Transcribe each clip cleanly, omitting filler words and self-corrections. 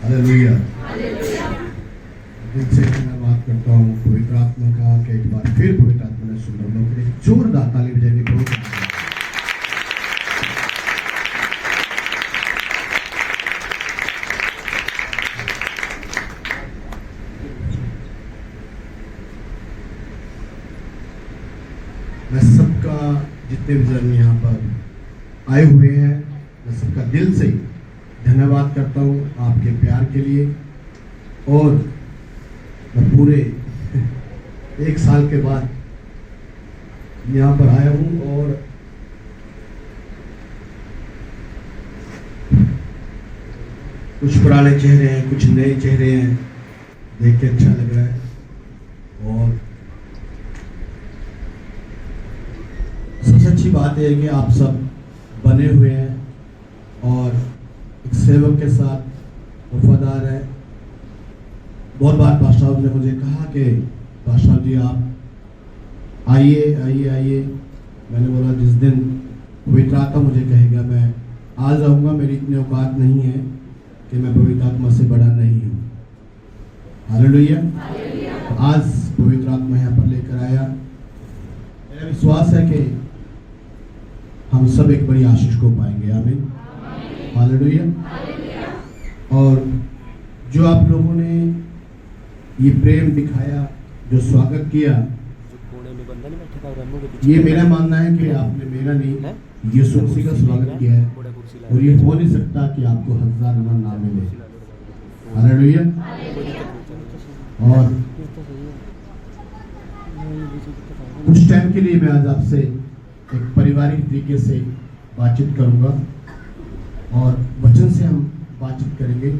Hallelujah. दिल से धन्यवाद करता हूँ पवित्र आत्मा का कि एक बार फिर पवित्र आत्मा ने सुन लोगों के लिए जोरदार ताली बजाएंगे। बहुत मैं सबका जितने भी जन यहाँ पर आए हुए हैं मैं सबका दिल से धन्यवाद करता हूँ आपके प्यार के लिए। और मैं पूरे 1 साल के बाद यहाँ पर आया हूँ और कुछ पुराने चेहरे हैं, कुछ नए चेहरे हैं, देख के अच्छा लग रहा है। और सबसे अच्छी बात यह है कि आप सब बने हुए हैं और एक सेवक के साथ वफादार है। बहुत बार पास्टर साहब ने मुझे कहा कि पास्टर साहब जी आप आइए आइए आइए। मैंने बोला जिस दिन पवित्र आत्मा मुझे कहेगा मैं आ जाऊंगा। मेरी इतनी औकात नहीं है कि मैं पवित्र आत्मा से बड़ा नहीं हूँ। हालेलुया। आज पवित्र आत्मा यहाँ पर लेकर आया। मेरा विश्वास है कि हम सब एक बड़ी आशीष को पाएंगे। आमीन। हालेलुया। और जो आप लोगों ने ये प्रेम दिखाया, जो स्वागत किया, ये मेरा मानना है कि आपने मेरा नहीं यीशु मसीह का स्वागत किया है। और ये हो नहीं सकता कि आपको 1000 नमन ना मिले। हालेलुया। और कुछ टाइम के लिए मैं आज आपसे एक पारिवारिक तरीके से बातचीत करूंगा और वचन से हम बातचीत करेंगे।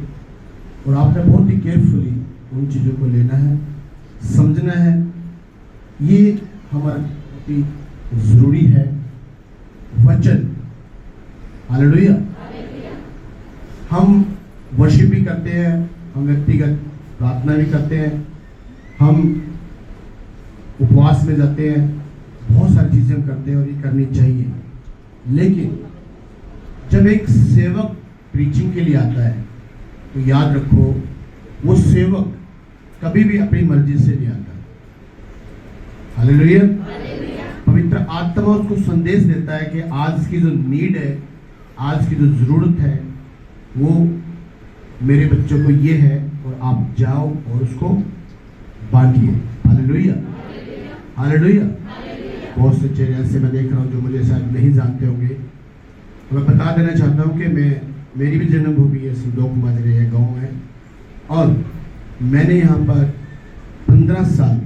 और आपने बहुत ही केयरफुली उन चीज़ों को लेना है, समझना है। ये हमारा बहुत ही ज़रूरी है वचन। हालेलुया। हम वर्शिप भी करते हैं, हम व्यक्तिगत प्रार्थना भी करते हैं, हम उपवास में जाते हैं, बहुत सारी चीज़ें हम करते हैं और ये करनी चाहिए। लेकिन जब एक सेवक प्रीचिंग के लिए आता है तो याद रखो वो सेवक कभी भी अपनी मर्जी से नहीं आता। हालेलुया। पवित्र आत्मा उसको संदेश देता है कि आज की जो नीड है, आज की जो जरूरत है, वो मेरे बच्चों को ये है और आप जाओ और उसको बांटिए। हालेलुया। हालेलुया। बहुत से चेहरे ऐसे मैं देख रहा हूँ जो मुझे शायद नहीं जानते होंगे। मैं बता देना चाहता हूँ कि मेरी भी जन्मभूमि है सिंदोक माजरे है, गाँव है। और मैंने यहाँ पर 15 साल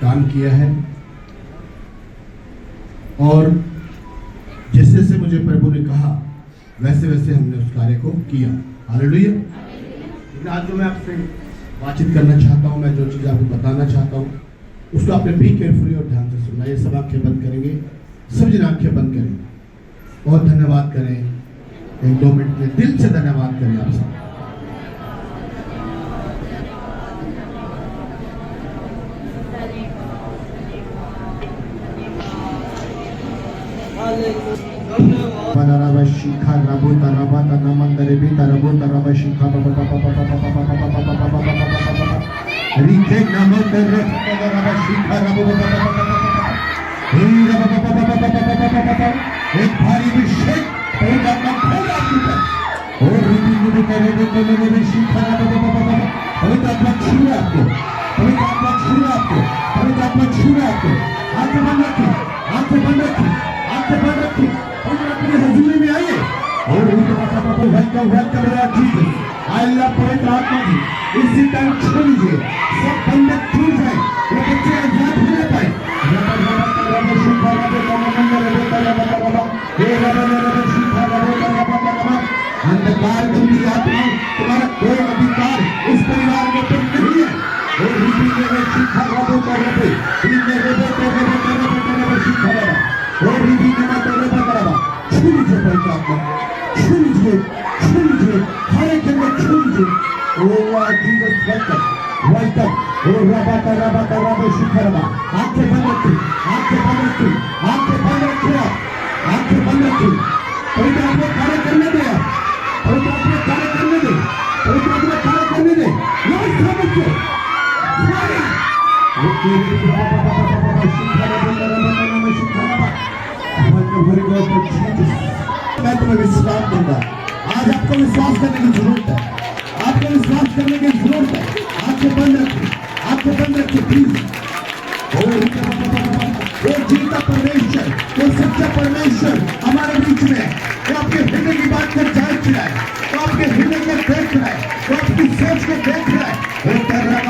काम किया है। और जैसे जैसे मुझे प्रभु ने कहा वैसे वैसे हमने उस कार्य को किया। हालेलुया। लेकिन आज जो मैं आपसे बातचीत करना चाहता हूँ, मैं जो चीज़ आपको बताना चाहता हूँ, उसको आपने भी केयरफुली और ध्यान से सुनना। ये सब आंखें बंद करेंगे, सब जन आंखें बंद करेंगे और धन्यवाद करें। 1-2 मिनट में दिल से धन्यवाद करें आप सब। शिखा रबो तरबा तनमंदरे भी तरबो तरबा शिखा रिखे नमो तरबा शिखा रबो। एक भारी विषय और रीति करे शिखा आपको आंखें बंद रखिए, आंखें बंद रखिए, आंखें बंद रखिए और अपनी हजूरी में आइए। और वेलकम जीसस। आई लव पवित्र आत्मा जी इसी टाइम छोड़ दीजिए, सब बंधन टूट जाए, वो बच्चे आजाद हो पाए। अंधकार की आत्मा तुम्हारा कोई अधिकार इस परिवार में तुम नहीं है। और शिक्षा रबो कर रहे और छू लीजिए पवित्र आत्मा, छू लीजिए, छू लीजिए, हर एक जगह छू लीजिए। ओ जीसस वेलकम। और रबा शिखरबा। आंखें बंद रखिए, आंखें बंद रखिए, आंखें बंद रखिए, आंखें बंद रखिए। पवित्र आत्मा कार्य करने दे, पवित्र आत्मा कार्य करने दे, पवित्र मैं तुम्हें विश्वास दूंगा। आज आपको विश्वास करने की जरूरत है, आपको विश्वास करने की जरूरत है। आंखें बंद रखिए, आंखें बंद रखिए प्लीज। वो जीता परमेश्वर, वो सच्चा परमेश्वर हमारे बीच में है। वो आपके हृदय की बात को जांच रहा है, वो आपके हृदय को देख रहा है, वो आपकी सोच को देख रहा है। वो कर रहा है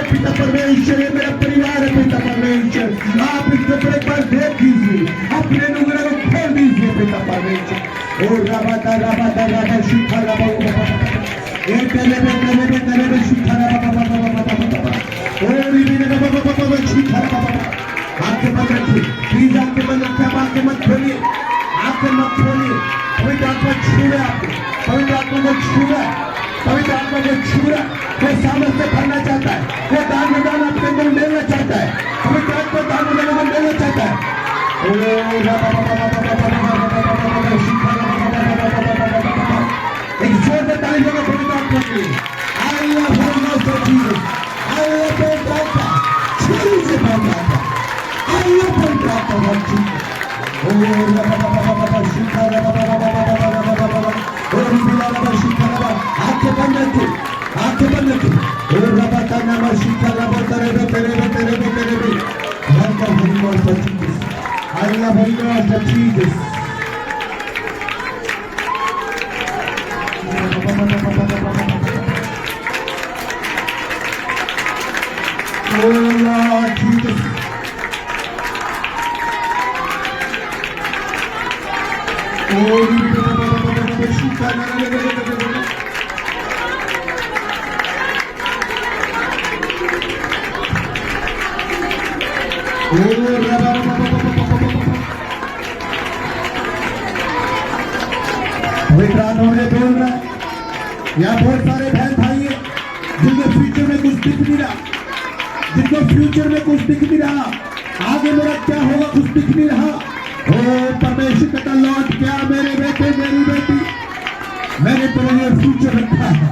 पिता परमेश्वर, ये मेरा परिवार है पिता परमेश्वर। आप इस कपड़े पर देख दीजिए, अपने नुगरे को खोल दीजिए पिता परमेश्वर। और राबा शिखा राबा ये तेरे में शिखा राबा और शिखा राबा। आंखें बंद रखिए प्लीज, आंखें बंद रखिए, आप आंखें मत खोलिए, आंखें मत खोलिए। पवित्र आत्मा छू रहा है आपको, पवित्र आत्मा को छू रहा है, पवित्र आत्मा को छू रहा है। वो सामर्थ से भरना चाहता है, वो दान में दान आपके अंदर लेना चाहता है, पवित्र आत्मा दान में दान लेना चाहता है। एक जोर से ताली बजाओ पवित्र आत्मा के लिए। अल्लाह भगवान से जीवन, अल्लाह पवित्र आत्मा छूने से भरना है, अल्लाह पवित्र आत्मा बहुत ठीक है। आंखें बंद रखिए, आंखें बंद रखिए। और रबा का नाम शिखा रबा तेरे welcome Holy Ghost of Jesus. I love Holy Ghost of Jesus. Oh Lord Jesus. Oh शिखा पवित्र आत्मा ने बोल रहा है। यहाँ बहुत सारे बहन भाई हैं जिनको फ्यूचर में कुछ दिख नहीं रहा, जिनको फ्यूचर में कुछ दिख नहीं रहा, आगे मेरा क्या होगा कुछ दिख नहीं रहा। ओ परमेश्वर कहता लौट क्या मेरे बेटे मेरी बेटी, मैंने तेरे लिए फ्यूचर रखा है।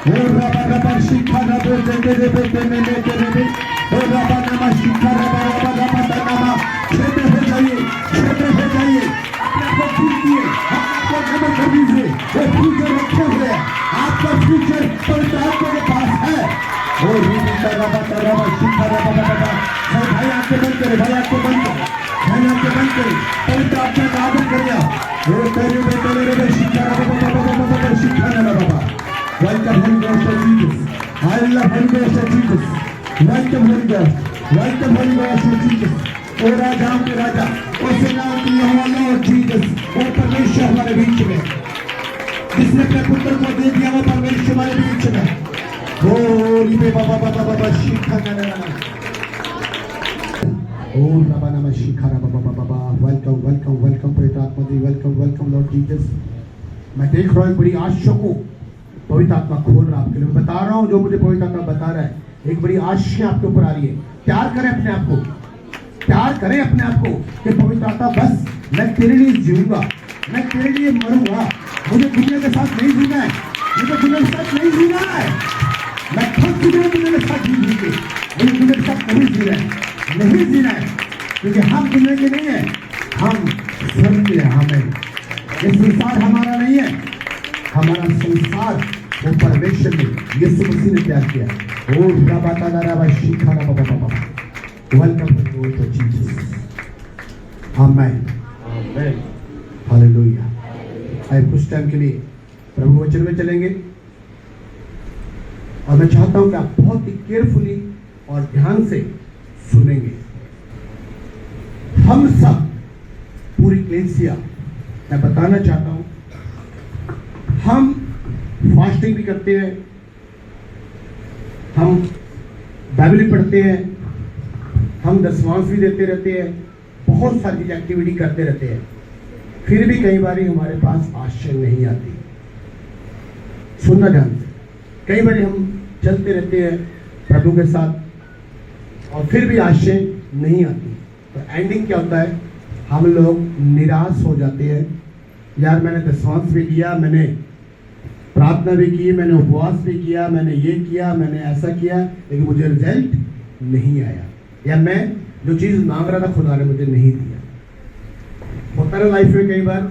ओ रबा रबा शिखा रबो तेरे बेटे मैंने तेरे बेटे ओ रबा नामा शिखा रबा रबा रबा नामा। क्षेत्र हो जाइए, क्षेत्र हो जाइए, अपने आप को कीजिए, आपको खबर कर दीजिए। वो फ्यूचर रखे हुए हैं, आपका फ्यूचर पवित्र आत्मा के पास है। ओ रबा शिखा रबा रबा। भाई आंखें बंद करे, भाई आंखें बंद करे, भाई आंखें बंद करे, पवित्र आत्मा का आदर करिए। ओ तेरे बेटे मेरे शिखा रबा रबा शिखा रबा। Welcome Holy Ghost of Jesus. I love Holy Ghost of Jesus. Welcome Holy Ghost. Welcome Holy Ghost of Jesus. ओ राजाओं के राजा, ओ सेनाओं के यहोवा लॉर्ड जीसस, ओ परमेश्वर हमारे बीच में, जिसने अपने पुत्र को दे दिया वो परमेश्वर हमारे बीच में। ओ लिबे बाबा बाबा बाबा शिखा ना ओ बाबा नाम शिखा बाबा बाबा बाबा। वेलकम वेलकम वेलकम पवित्र आत्मा जी, वेलकम वेलकम लॉर्ड जीसस। मैं देख रहा हूँ बड़ी आशा को पवित्र आत्मा खोल रहा आपके लिए। मैं बता रहा हूँ जो मुझे पवित्र आत्मा बता रहा है, एक बड़ी आशा आपके ऊपर आ रही है। प्यार करें अपने आप को, प्यार करें अपने आप को कि पवित्र आत्मा बस मैं तेरे लिए जीऊंगा, मैं तेरे लिए मरूंगा। मुझे दुनिया के साथ नहीं जीना है, मुझे दुनिया के साथ नहीं जीना है। मैं खुद दुनिया के साथ नहीं जीऊंगी, मुझे दुनिया के साथ नहीं जीना है, नहीं जीना है, क्योंकि हम दुनिया के नहीं है, हम स्वर्ग के हैं। हमें ये संसार हमारा नहीं है, हमारा संसार वो परमेश्वर ने यीशु मसीह ने तैयार किया। ओ रबाता नाराबा शिखा रबा बाबा। Welcome to Jesus. Amen amen hallelujah. आइए कुछ टाइम के लिए प्रभु वचन में चलेंगे और मैं चाहता हूं कि आप बहुत ही केयरफुली और ध्यान से सुनेंगे। हम सब पूरी कलीसिया, मैं बताना चाहता हूं, हम फास्टिंग भी करते हैं, हम बाइबल भी पढ़ते हैं, हम दशमांश भी देते रहते हैं, बहुत सारी एक्टिविटी करते रहते हैं, फिर भी कई बार हमारे पास आशा नहीं आती। सुनना ध्यान से, कई बार हम चलते रहते हैं प्रभु के साथ और फिर भी आशा नहीं आती। तो एंडिंग क्या होता है? हम लोग निराश हो जाते हैं। यार मैंने दशमांश भी किया, मैंने प्रार्थना भी की, मैंने उपवास भी किया, मैंने ये किया, मैंने ऐसा किया, लेकिन मुझे रिजल्ट नहीं आया, या मैं जो चीज़ मांग रहा था खुदा ने मुझे नहीं दिया। होता है लाइफ में कई बार,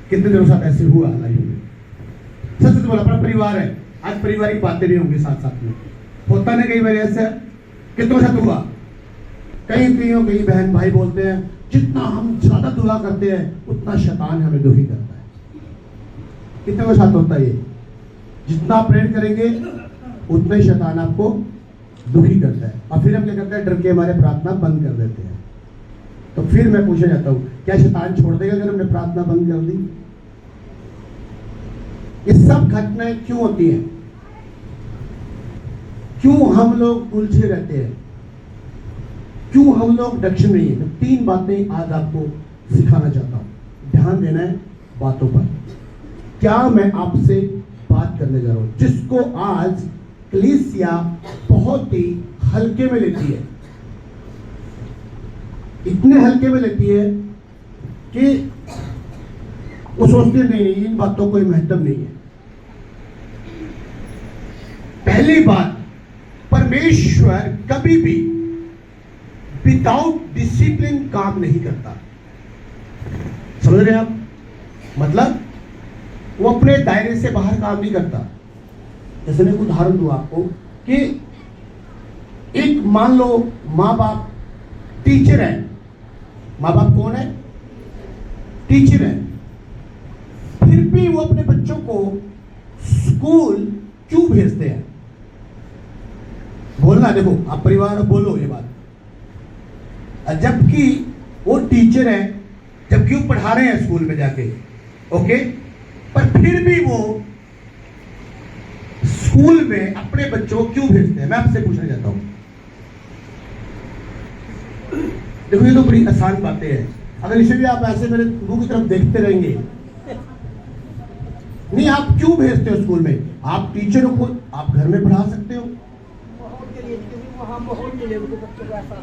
कितने दिनों साथ ऐसे हुआ लाइफ में। सच सच बोला, अपना परिवार है, आज पारिवारिक बातें भी होंगी साथ साथ में। होता ना कई बार ऐसा, कितनों साथ हुआ। कई बहन भाई बोलते हैं जितना हम ज्यादा दुआ करते हैं उतना शैतान हमें दुखी करता है। कितने के साथ होता है ये? जितना आप प्रेयर करेंगे उतना ही शैतान आपको दुखी करता है, और फिर हम क्या करते हैं, डर के हमारे प्रार्थना बंद कर देते हैं। तो फिर मैं पूछना चाहता हूं, क्या शैतान छोड़ देगा अगर हमने प्रार्थना बंद कर दी? ये सब घटनाएं क्यों होती हैं? क्यों हम लोग उलझे रहते हैं? क्यों हम लोग डक्शन नहीं है? तो 3 बातें आज आपको सिखाना चाहता हूं। ध्यान देना है बातों पर। क्या मैं आपसे बात करने जा रहा हूं, जिसको आज कलीसिया बहुत ही हल्के में लेती है। इतने हल्के में लेती है कि वो सोचते नहीं, इन बातों को कोई महत्व नहीं है। पहली बात, परमेश्वर कभी भी विदाउट डिसिप्लिन काम नहीं करता। समझ रहे हैं आप? मतलब वो अपने दायरे से बाहर काम नहीं करता। जैसे मैं उदाहरण दूं आपको कि एक मान लो माँ बाप टीचर है। माँ बाप कौन है? टीचर है। फिर भी वो अपने बच्चों को स्कूल क्यों भेजते हैं? बोलना, देखो आप परिवार बोलो ये बात। जबकि वो टीचर है, जबकि वो पढ़ा रहे हैं स्कूल में जाके, ओके, पर फिर भी वो स्कूल में अपने बच्चों को क्यों भेजते हैं? मैं आपसे पूछना चाहता हूं। देखो ये तो बड़ी आसान बातें हैं। अगर इसे भी आप ऐसे मेरे मुंह की तरफ देखते रहेंगे, नहीं, आप क्यों भेजते हो स्कूल में? आप टीचर को आप घर में पढ़ा सकते हो।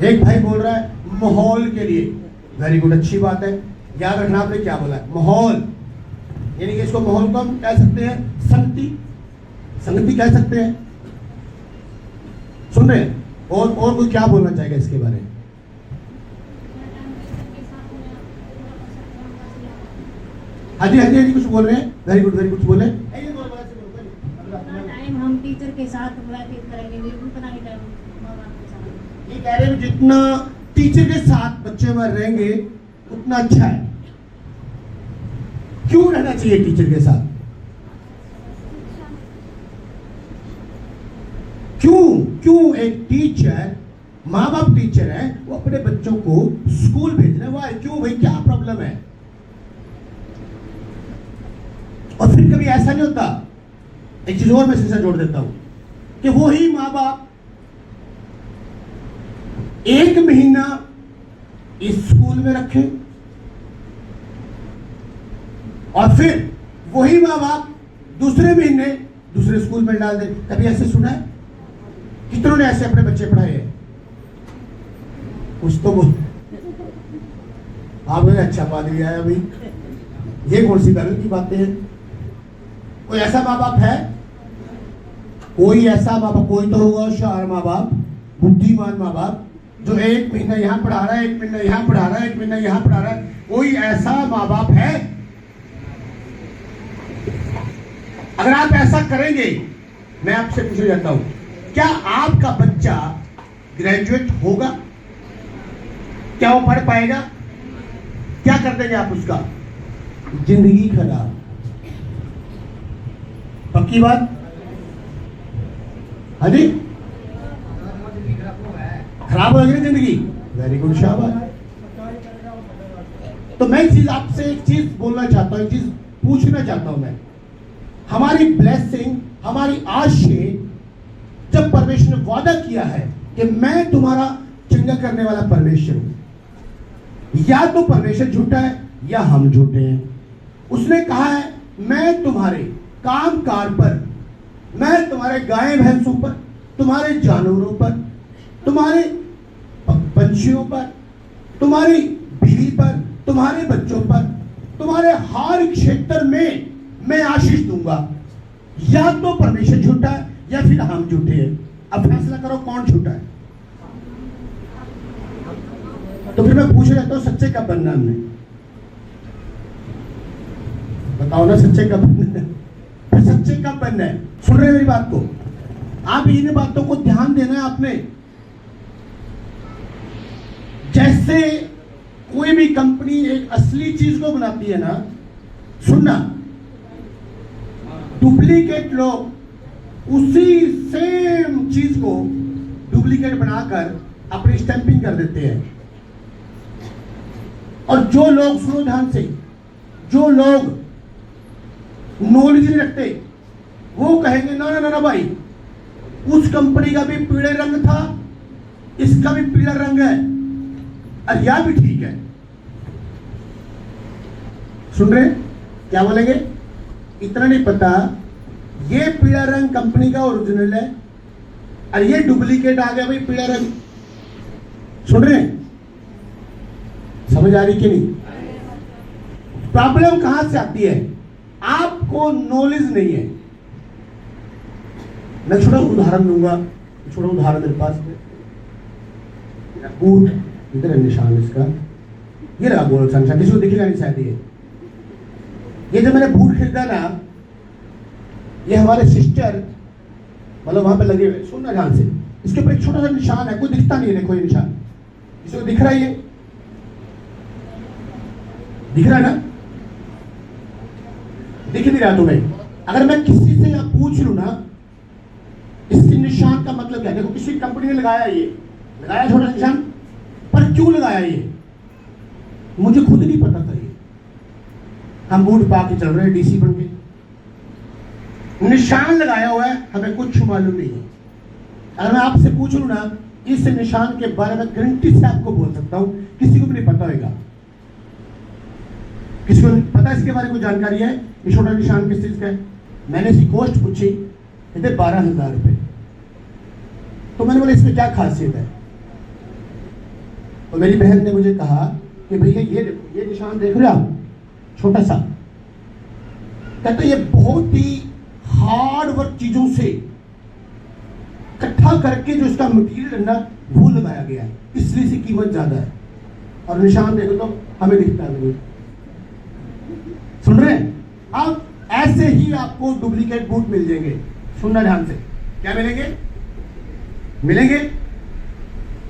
एक भाई बोल रहा है माहौल के लिए। वेरी गुड, अच्छी बात है। याद रखना आपने क्या बोला है, माहौल। यानी कि इसको माहौल को हम कह सकते हैं संगति, संगति कह सकते हैं। सुन रहे हैं? और कोई क्या बोलना चाहेगा इसके बारे में? हाँ जी, हाँ जी, हाँ जी, कुछ बोल रहे हैं। वेरी गुड, वेरी गुड, बोले। टाइम हम टीचर के साथ व्यतीत करेंगे, उतना ही टाइम माँ बाप के साथ। ये कह रहे हैं जितना टीचर के साथ बच्चे हमारे रहेंगे उतना अच्छा है। क्यों रहना चाहिए टीचर के साथ? क्यों एक टीचर, माँ बाप टीचर है, वो अपने बच्चों को स्कूल भेज रहे हैं? क्यों भाई, क्या प्रॉब्लम है? और फिर कभी ऐसा नहीं होता, एक चीज और मैं इसके साथ जोड़ देता हूं, कि वो ही माँ बाप 1 महीना इस स्कूल में रखे और फिर वही माँ बाप दूसरे महीने दूसरे स्कूल में डाल दे। कभी ऐसे सुना है? कितनों ने ऐसे अपने बच्चे पढ़ाए हैं? कुछ तो बोल। आपने अच्छा पादरी आया भाई, ये कौन सी तरह की बातें हैं? कोई ऐसा माँ बाप है? कोई ऐसा माँ बाप, कोई तो होगा होशियार माँ बाप, बुद्धिमान माँ बाप, जो 1 महीना यहां पढ़ा रहा है, 1 महीना यहां पढ़ा रहा है, 1 महीना यहां पढ़ा रहा है। कोई ऐसा माँ बाप है? अगर आप ऐसा करेंगे, मैं आपसे पूछना चाहता हूं, क्या आपका बच्चा ग्रेजुएट होगा? क्या वो पढ़ पाएगा? क्या कर देंगे आप उसका? जिंदगी खराब। पक्की बात? हाँ जी, खराब हो गई जिंदगी। वेरी गुड, शाबाश। तो मैं आपसे एक चीज बोलना चाहता हूं, एक चीज पूछना चाहता हूं मैं। हमारी ब्लेसिंग, हमारी आशीष, जब परमेश्वर ने वादा किया है कि मैं तुम्हारा चंगा करने वाला परमेश्वर हूं, या तो परमेश्वर झूठा है या हम झूठे हैं। उसने कहा है मैं तुम्हारे कामकाज पर, मैं तुम्हारे गाय भैंसों पर, तुम्हारे जानवरों पर, तुम्हारे पंछियों पर, तुम्हारी बीवी पर, तुम्हारे बच्चों पर, तुम्हारे हर क्षेत्र में मैं आशीष दूंगा। या तो परमेश्वर झूठा है या फिर हम झूठे हैं। अब फैसला करो कौन झूठा है। तो फिर मैं पूछना चाहता हूं सच्चे कब बनना हमने? बताओ ना, सच्चे कब बनना है? फिर सच्चे कब बनना है? सुन रहे हैं मेरी बात को? आप इन बातों को ध्यान देना है आपने। जैसे कोई भी कंपनी एक असली चीज को बनाती है ना, सुनना, डुप्लीकेट लोग उसी सेम चीज को डुप्लीकेट बनाकर अपनी स्टैंपिंग कर देते हैं। और जो लोग, सुनो ध्यान से, जो लोग नॉलेज नहीं रखते वो कहेंगे ना ना ना भाई, उस कंपनी का भी पीले रंग था, इसका भी पीला रंग है, और यह भी ठीक है। सुन रहे? क्या बोलेंगे? इतना नहीं पता, ये पीला रंग कंपनी का ओरिजिनल है और ये डुप्लीकेट आ गया भाई पीला रंग। सुन रहे? समझ आ रही कि नहीं? प्रॉब्लम कहां से आती है? आपको नॉलेज नहीं है। मैं छोटा उदाहरण दूंगा, छोटा उदाहरण मेरे पास में, बूट, इधर है निशान इसका, ये रहा गोल सा निशान, किसी को दिखेगा नहीं शायद। ये जो मैंने बूट खरीदा ना, ये हमारे सिस्टर मतलब वहां पे लगे हुए, सुनना ध्यान से, इसके ऊपर एक छोटा सा निशान है, कोई दिखता नहीं है। देखो ये निशान, किसी को दिख रहा है? ये दिख रहा है ना? दिख नहीं रहा तुम्हें? अगर मैं किसी से यहां पूछ लूं ना इसके निशान का मतलब क्या है, देखो किसी कंपनी ने लगाया, ये लगाया छोटा निशान, पर क्यों लगाया ये मुझे खुद नहीं पता था। ये हम बूट पा के चल रहे हैं डीसी बन के, निशान लगाया हुआ है, हमें कुछ मालूम नहीं है। अगर मैं आपसे पूछ लूं ना इस निशान के बारे में, गारंटी से आपको बोल सकता हूं किसी को भी नहीं पता होगा। किसी को पता इसके बारे में कोई जानकारी है? ये छोटा निशान किस चीज का है? मैंने इसकी कॉस्ट पूछी, कहते 12,000 रुपए। तो मैंने बोला इसमें क्या खासियत है? तो मेरी बहन ने मुझे कहा कि भैया ये देखो, ये निशान देख रहे हो आप, छोटा सा, कहते ये बहुत ही हार्ड वर्क चीजों से इकट्ठा करके जो इसका मटेरियल है ना वो लगाया गया है, इसलिए इसकी कीमत ज्यादा है। और निशान देखो तो हमें दिखता नहीं। सुन रहे हैं? अब ऐसे ही आपको डुप्लीकेट बूट मिल जाएंगे। सुनना ध्यान से, क्या मिलेंगे? मिलेंगे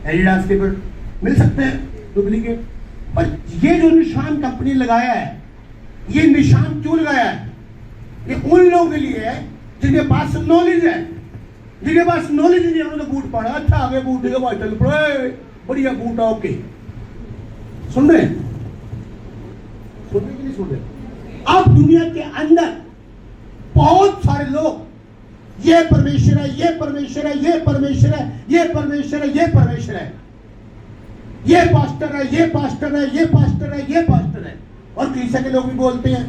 एडिडास के पर मिल सकते हैं डुप्लीकेट। पर ये जो निशान कंपनी लगाया है, ये निशान क्यों लगाया है? ये उन लोगों के लिए है जिनके पास नॉलेज है। जिनके पास नॉलेज नहीं है उन्होंने तो बूट पड़ा, अच्छा आगे बूट देगा भाई, चल पड़े बढ़िया बूट, ओके। सुन रहे? सुन रहे कि नहीं सुन रहे? अब दुनिया के अंदर बहुत सारे लोग ये परमेश्वर है, ये परमेश्वर है, ये परमेश्वर है, ये परमेश्वर है, ये परमेश्वर है, ये पास्टर है, ये पास्टर है, ये पास्टर है, ये पास्टर है। और कलीसिया के लोग भी बोलते हैं,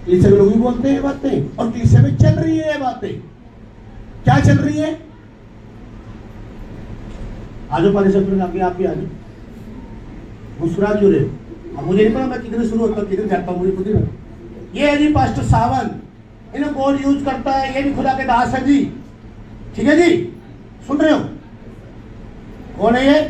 कलीसिया के लोग भी बोलते हैं बातें, और कलीसिया में चल रही है ये बातें। क्या चल रही है? आजो परिषद आगे आप भी आजो, मुस्कुरा क्यों रहे? अब मुझे नहीं पता मैं किधर शुरू होता किधर जाता हूँ, मुझे खुद ही नहीं। ये है जी पास्टर सावन, इन्हें कौन यूज करता है? ये भी खुदा के दास है जी, ठीक है जी, सुन रहे हो? कौन है ये?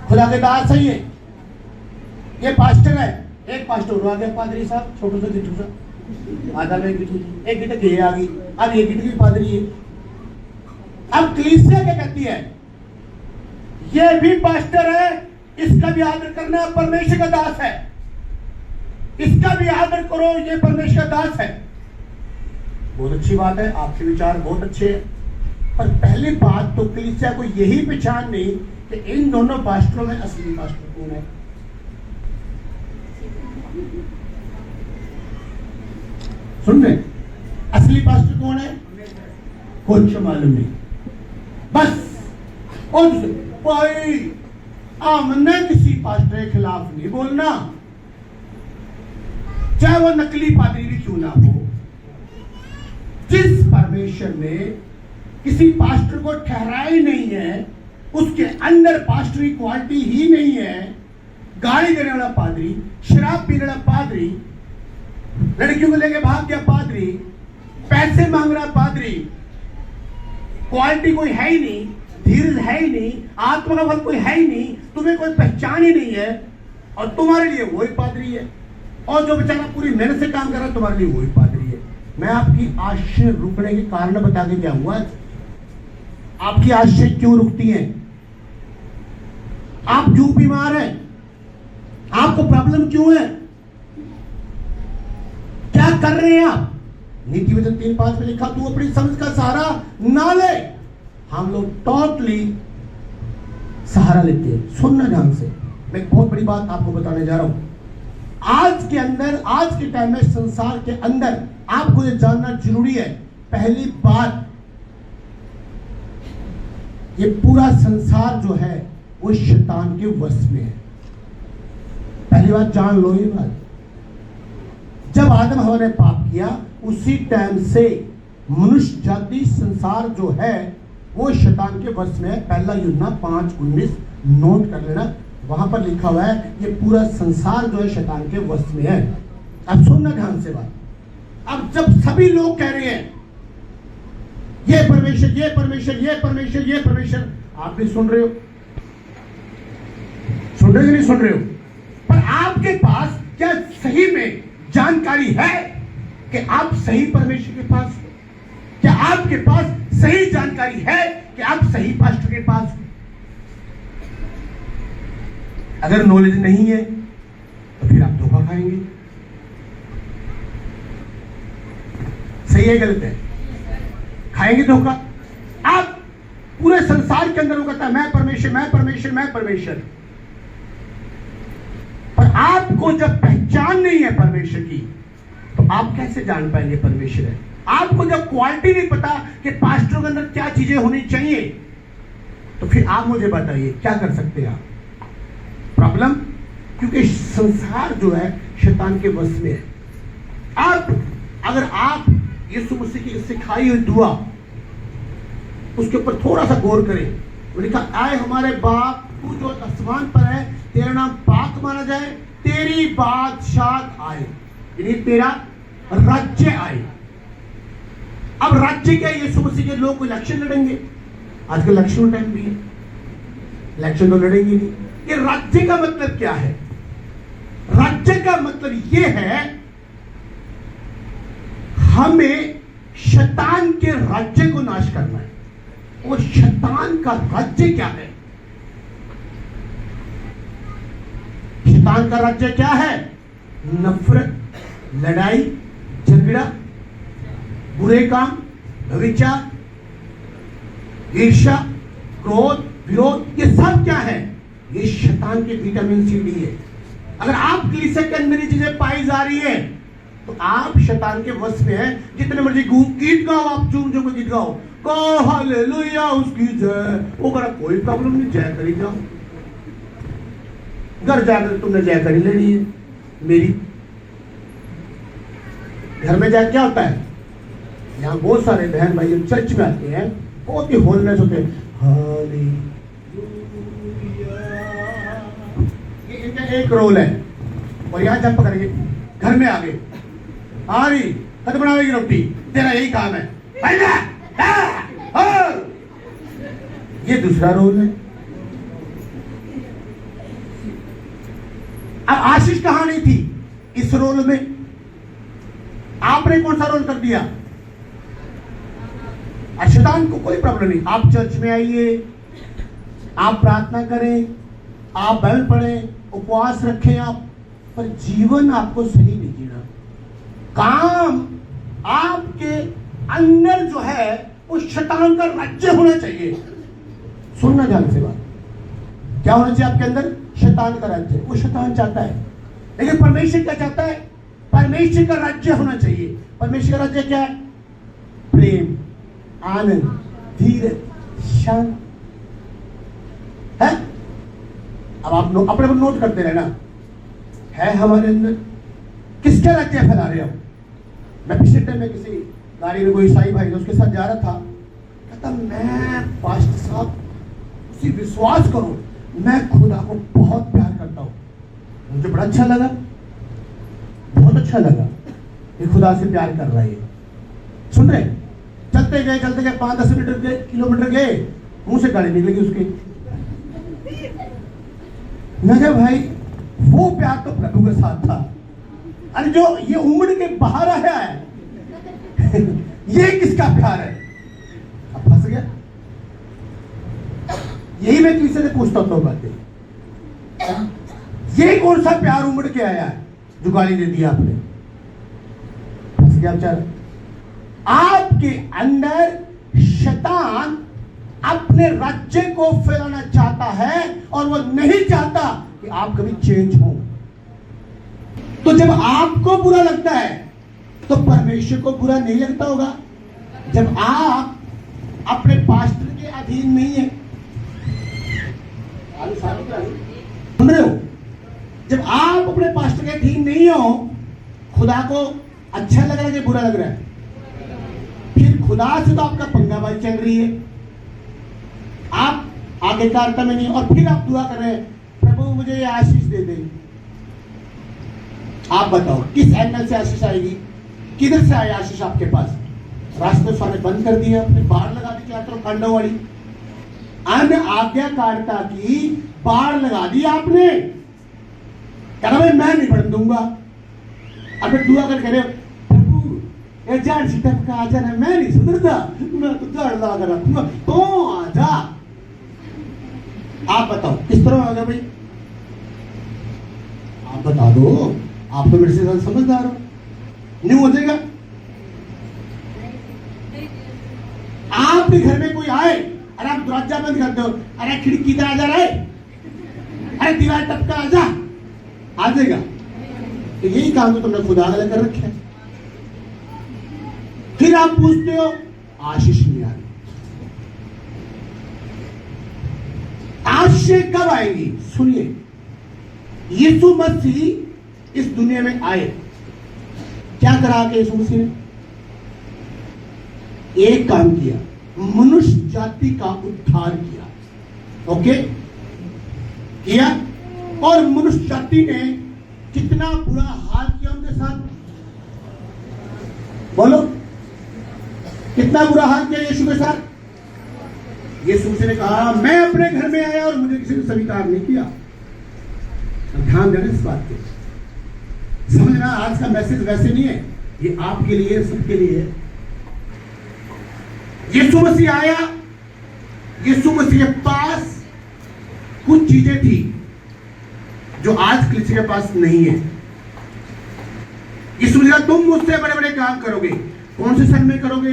खुदा के दास है ये पास्टर है। एक पास्टर आ गया, पादरी साहब, छोटू सा गिट्टू सा, आधा में गिट्टू, एक गिट्ट ये आ गई, अब ये गिट्ट की पादरी है। अब कलीसिया क्या कहती है? ये भी पास्टर है, इसका भी आदर करना, परमेश्वर का दास है, इसका भी आदर करो, ये परमेश्वर का दास है। बहुत अच्छी बात है, आपके विचार बहुत अच्छे हैं, पर पहली बात तो कलीसिया को यही पहचान नहीं कि इन दोनों पास्टरों में असली पास्टर कौन है। सुन रहे? असली पास्टर कौन है? कुछ मालूम नहीं। बस और भाई हमने किसी पास्टर के खिलाफ नहीं बोलना, चाहे वो नकली पादरी भी क्यों ना हो। जिस परमेश्वर ने किसी पास्टर को ठहराया ही नहीं है उसके अंदर पास्टरी क्वालिटी ही नहीं है, गाली देने वाला पादरी, शराब पीने वाला पादरी, लड़कियों को लेके भाग गया पादरी, पैसे मांग रहा पादरी, क्वालिटी कोई है ही नहीं, धीरज है ही नहीं, आत्मा का बल कोई है ही नहीं, तुम्हें कोई पहचान ही नहीं है, और तुम्हारे लिए वही पादरी है, और जो बेचारा पूरी मेहनत से काम कर रहा है तुम्हारे लिए वही पादरी है। मैं आपकी आशय रुकने के कारण बता के क्या हुआ, आपकी आशय क्यों रुकती है, आप क्यों बीमार हैं, आपको प्रॉब्लम क्यों है, क्या कर रहे हैं आप। नीति वचन 3:5 में लिखा, तू अपनी समझ का सहारा ना ले। हम लोग टोटली सहारा लेते हैं। सुनना ध्यान से, मैं एक बहुत बड़ी बात आपको बताने जा रहा हूं। आज के अंदर, आज के टाइम में, संसार के अंदर आपको ये जानना जरूरी है। पहली बात, ये पूरा संसार जो है वो शैतान के वश में है। पहली बात जान लो ये बात। जब आदम हवा ने पाप किया, उसी टाइम से मनुष्य जाति, संसार जो है वो शैतान के वश में है। पहला यूहन्ना 5:19 नोट कर लेना, वहां पर लिखा हुआ है ये पूरा संसार जो है शैतान के वश में है। अब सुनना ध्यान से बात। अब जब सभी लोग कह रहे हैं ये परमेश्वर, ये परमेश्वर, ये परमेश्वर, ये परमेश्वर, आप भी सुन रहे हो, सुन रहे हो नहीं सुन रहे हो, पर आपके पास क्या सही में जानकारी है कि आप सही परमेश्वर के पास हो? क्या आपके पास सही जानकारी है कि आप सही पास्टर के पास हो? अगर नॉलेज नहीं है तो फिर आप धोखा खाएंगे। सही है गलत है? खाएंगे धोखा। आप पूरे संसार के अंदर वो कहता है मैं परमेश्वर, मैं परमेश्वर, मैं परमेश्वर, पर आपको जब पहचान नहीं है परमेश्वर की तो आप कैसे जान पाएंगे परमेश्वर है? आपको जब क्वालिटी नहीं पता कि पास्टरों के अंदर क्या चीजें होनी चाहिए, तो फिर आप मुझे बताइए क्या कर सकते हैं आप? प्रॉब्लम, क्योंकि संसार जो है शैतान के वश में है। आप अगर आप यीशु मसीह की सिखाई हुई दुआ उसके ऊपर थोड़ा सा गौर करें, वो लिखा, आए हमारे बाप तू जो आसमान पर है, तेरा नाम पाक माना जाए, तेरी बादशाहत आए, यानी तेरा राज्य आए। अब राज्य क्या? यीशु मसीह के लोग इलेक्शन लड़ेंगे, आजकल इलेक्शन टाइम भी है, इलेक्शन तो लड़ेंगे नहीं। ये राज्य का मतलब क्या है? राज्य का मतलब ये है हमें शैतान के राज्य को नाश करना है। और शैतान का राज्य क्या है? शैतान का राज्य क्या है? नफरत, लड़ाई, झगड़ा, बुरे काम, व्यभिचार, ईर्ष्या, क्रोध, विरोध, ये सब क्या है? ये शैतान के विटामिन सी डी है। अगर आप कलीसिया के अंदर ये चीजें पाई जा रही है तो आप शैतान के वश में हैं। जितने मर्जी गीत गाओ, आप चुन जो गीत गाओ, कहो हालेलुया उसकी जय, वो बड़ा कोई प्रॉब्लम नहीं, जय करी जाओ। घर जाकर तुमने जय करी लेनी है। मेरी घर में जय क्या होता है? यहाँ बहुत सारे बहन भाई चर्च में आते हैं, बहुत ही होलनेस होते हैं, हालेलुया, ये इनका एक रोल है। और यहाँ जब पकड़ेंगे, घर में आ गए, आ रही कद बनावेगी रोटी, तेरा यही काम है, ये दूसरा रोल है। अब आशीष कहां नहीं थी इस रोल में? आपने कौन सा रोल कर दिया? शैतान को कोई प्रॉब्लम नहीं। आप चर्च में आइए, आप प्रार्थना करें, आप बाइबल पढ़ें, उपवास रखें आप, पर जीवन आपको सही नहीं जीना। काम आपके अंदर जो है वो शैतान का राज्य होना चाहिए। सुनना ध्यान से बात, क्या होना चाहिए आपके अंदर? शैतान का राज्य। वो शैतान चाहता है, लेकिन परमेश्वर क्या चाहता है? परमेश्वर का राज्य होना चाहिए। परमेश्वर का राज्य क्या है? प्रेम, आनंद, धीरज, शांति है। अब आप अपने पर नोट करते रहना, है हमारे अंदर किसका राज्य फैला रहे हो? मैं पिछले टाइम में किसी गाड़ी में कोई ईसाई भाई उसके साथ जा रहा था, कहता मैं पास्टर साहब उसी विश्वास करो, मैं खुदा को बहुत प्यार करता हूँ। मुझे बड़ा अच्छा लगा, बहुत अच्छा लगा कि खुदा से प्यार कर रहा है। सुन रहे, चलते गए 5-10 किलोमीटर गए, मुंह से गाड़ी निकलेगी उसके। मैं कहा भाई वो प्यार तो प्रभु के साथ था, अरे जो ये उमड़ के बाहर आया है ये किसका प्यार है? अब फंस गया। यही मैं किसी से पूछता हूँ बातें, ये कौन सा प्यार उमड़ के आया है जो गाली दे दिया आपने? फंस गया बेचारा। आपके अंदर शैतान अपने राज्य को फैलाना चाहता है और वो नहीं चाहता कि आप कभी चेंज हो। तो जब आपको बुरा लगता है तो परमेश्वर को बुरा नहीं लगता होगा। जब आप अपने पास्टर के अधीन नहीं है, सुन रहे हो, जब आप अपने पास्टर के अधीन नहीं हो, खुदा को अच्छा लग रहा है कि बुरा लग रहा है? फिर खुदा से तो आपका पंगाबाजी चल रही है, आप आगे कारता में नहीं, और फिर आप दुआ कर रहे हैं प्रभु मुझे ये आशीष दे दे। आप बताओ किस एंगल से आशीष आएगी? किधर से आए आशीष आपके पास? रास्ते सारे बंद कर दिए आपने, बाढ़ लगा दी चारों तरफ कांडों वाली, अन्य आज्ञाकारिता की बाढ़ लगा दी आपने। कहना भाई मैं नहीं बढ़ दूंगा, और फिर दुआ कर कह रहे प्रभु ये जान सीता का आजा है, मैं नहीं सुधरता, मैं तो जड़ लगा कर रखूंगा, तो आजा। आप बताओ किस तरह होगा भाई? आप बता दो, आप तो मेरे से ज्यादा समझदार हो। नहीं हो जाएगा? आपके घर में कोई आए, अरे आप दरवाजा बंद कर दो, अरे खिड़की इधर आ जा रहा है, अरे दीवार टपका आजा, आ जाएगा? तो यही काम तो तुमने खुदा अलग कर रखे। फिर आप पूछते हो आशीष नहीं आ रही। आशीष कब आएंगी? सुनिए, यीशु मसीह इस दुनिया में आए, क्या करा के यीशु मसीह ने? एक काम किया, मनुष्य जाति का उद्धार किया। ओके किया, और मनुष्य जाति ने कितना बुरा हाल किया उनके साथ, बोलो कितना बुरा हाल किया यीशु के साथ। यीशु मसीह ने कहा मैं अपने घर में आया और मुझे किसी ने स्वीकार नहीं किया। ध्यान देना इस बात पे, समझना आज का मैसेज वैसे नहीं है, ये आपके लिए सबके लिए है। यीशु मसीह आया, यीशु मसीह के पास कुछ चीजें थी जो आज किसी के पास नहीं है। यीशु मसीह तुम मुझसे बड़े बड़े काम करोगे। कौन से सन में करोगे?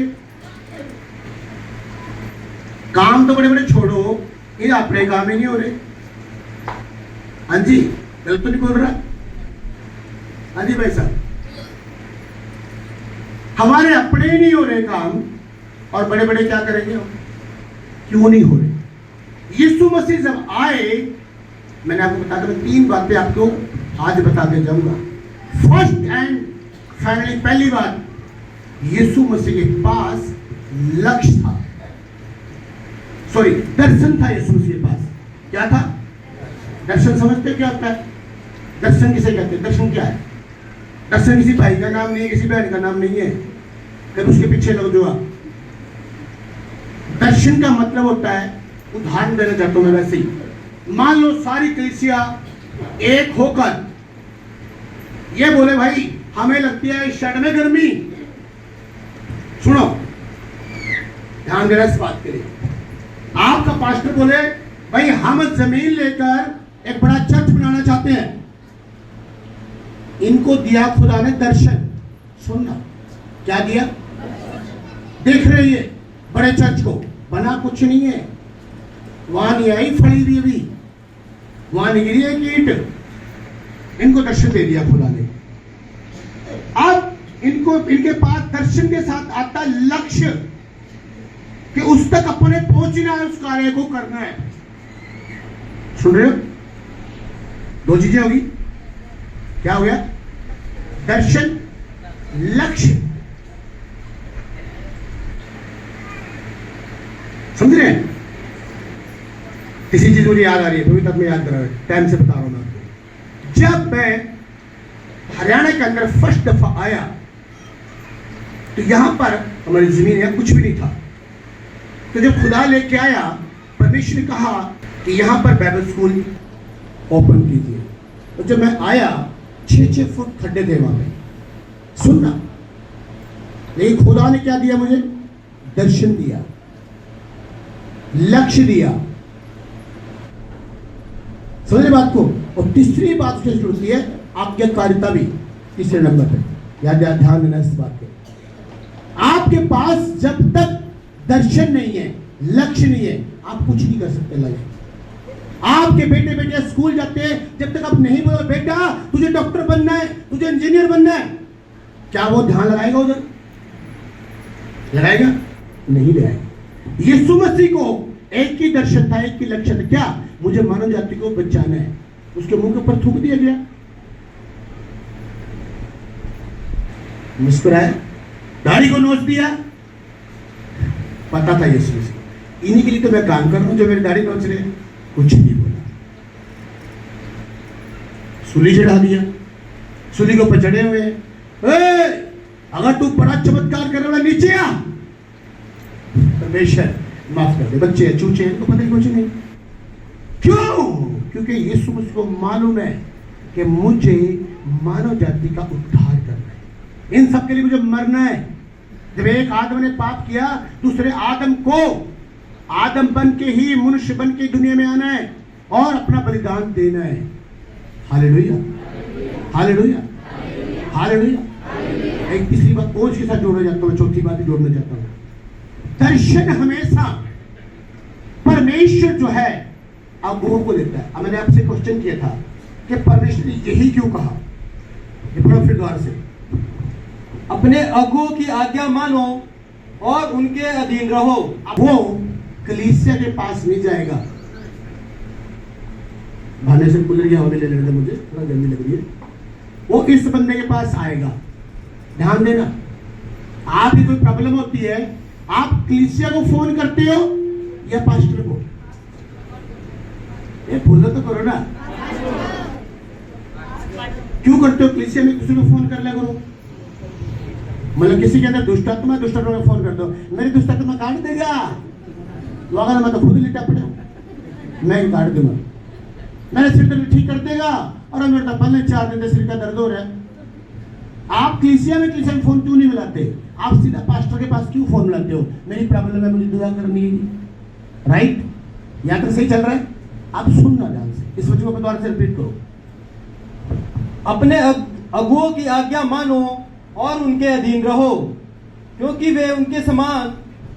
काम तो बड़े बड़े छोड़ो, ये अपने काम ही नहीं हो रहे। हाँ जी, गलत तो नहीं बोल रहा? हाँ जी भाई साहब, हमारे अपने ही नहीं हो रहे काम, और बड़े बड़े क्या करेंगे? क्यों नहीं हो रहे? यीशु मसीह जब आए, मैंने आपको बता दिया, 3 बातें आपको आज बता के जाऊंगा। फर्स्ट एंड फाइनली, पहली बात, यीशु मसीह के पास लक्ष्य था, सॉरी दर्शन था। यीशु मसीह के पास क्या था? दर्शन। समझते क्या होता है दर्शन? किसे कहते हैं? दर्शन क्या है? दर्शन किसी भाई का नाम नहीं है, किसी बहन का नाम नहीं है, फिर उसके पीछे लग जो आप। दर्शन का मतलब होता है, उदाहरण देना चाहता हूं मैं वैसे ही, मान लो सारी कलीसिया एक होकर ये बोले भाई हमें लगती है इस शहर में गर्मी। सुनो, ध्यान देना इस बात के लिए। आपका पास्टर बोले भाई हम जमीन लेकर एक बड़ा चर्च बनाना चाहते हैं। इनको दिया खुदा ने दर्शन। सुनना, क्या दिया? देख रहे हैं बड़े चर्च को, बना कुछ नहीं है, वहां नहीं आई फड़ी हुई अभी, वहां नहीं गिरी है ईंट। इनको दर्शन दे दिया खुदा ने। अब इनको, इनके पास दर्शन के साथ आता लक्ष्य कि उस तक अपने पहुंचना है, उस कार्य को करना है। सुन रहे हो? 2 चीजें होगी। क्या हो गया? दर्शन, लक्ष्य। समझ रहे हैं? किसी चीज मुझे याद आ रही है, तब मैं याद करा रहा हूं, टाइम से बता रहा हूं मैं आपको। जब मैं हरियाणा के अंदर फर्स्ट दफा आया तो यहां पर हमारी जमीन है, कुछ भी नहीं था। तो जब खुदा लेके आया, परमेश्वर ने कहा कि यहां पर बाइबल स्कूल ओपन कीजिए। तो जब मैं आया 6-6 फुट खड्डे थे वहां पे, सुनना। लेकिन खुदा ने क्या दिया मुझे? दर्शन दिया, लक्ष्य दिया। समझे बात को? और तीसरी बात उससे जुड़ती है आज्ञाकारिता भी, तीसरे नंबर पे। याद ध्यान देना इस बात पे। आपके पास जब तक दर्शन नहीं है, लक्ष्य नहीं है, आप कुछ नहीं कर सकते लाइफ। आपके बेटे बेटे स्कूल जाते हैं, जब तक आप नहीं बोलो बेटा तुझे डॉक्टर बनना है, तुझे इंजीनियर बनना है, क्या वो ध्यान लगाएगा उधर? लगाएगा? नहीं लगाएगा। यीशु मसीह को एक ही दर्शन था, एक ही लक्ष्य था, क्या? मुझे मानव जाति को बचाना है। उसके मुंह के ऊपर थूक दिया गया, मुस्कुराया, दाढ़ी को नोच दिया। पता था यीशु मसीह, इन्हीं के लिए तो मैं काम कर रहा हूं, जो मेरी दाढ़ी नोच रहे। कुछ नहीं बोला, सूली चढ़ा दिया, सूली को पचड़े हुए। अगर तू बड़ा चमत्कार करने वाला, नीचे आ। परमेश्वर माफ कर दे, बच्चे चूचे तो पता ही कुछ नहीं। क्यों? क्योंकि यीशु मसीह को मालूम है कि मुझे मानव जाति का उद्धार करना है, इन सब के लिए मुझे मरना है। जब एक आदम ने पाप किया, दूसरे आदम को आदम बन के ही, मनुष्य बन के दुनिया में आना है और अपना बलिदान देना है। Hallelujah, hallelujah, hallelujah. एक तीसरी बात और के साथ जोड़ना चाहता हूं, चौथी बात जोड़ना चाहता हूं। दर्शन हमेशा परमेश्वर जो है अगुओं को देता है। अब मैंने आपसे क्वेश्चन किया था कि परमेश्वर ने यही क्यों कहा? ये पढ़ो फिर द्वार से। अपने अगुओं की आज्ञा मानो और उनके अधीन रहो। अब वो कलीसिया के पास नहीं जाएगा। भाने से कूलर की हवा भी ले लेना, मुझे थोड़ा गर्मी लग रही है। वो इस बंदे के पास आएगा। ध्यान देना, आपकी कोई प्रॉब्लम होती है, आप कलीसिया को फोन करते हो या पास्टर को? ये बोलो तो करो ना, क्यों करते हो? कलीसिया में किसी को फोन कर लिया करो। मतलब किसी के अंदर दुष्टात्मा को फोन कर दो, मेरी दुष्टात्मा काट देगा, अगर मैं तो खुद लिटा पड़े, मैं ही काट दूंगा, मेरे सिर दर्द ठीक कर देगा। और मेरे तो पहले 4 दिन से सिर का दर्द हो रहा है। आप कलीसिया में फोन क्यों नहीं मिलाते? आप सीधा पास्टर के पास क्यों फोन मिलाते हो? मेरी प्रॉब्लम है, मुझे दुआ करनी है, राइट? या तो सही चल रहा है? आप सुनना ध्यान से, इस वचन को दोबारा से रिपीट करो। अपने अगुओं की आज्ञा मानो और उनके अधीन रहो, क्योंकि वे उनके समान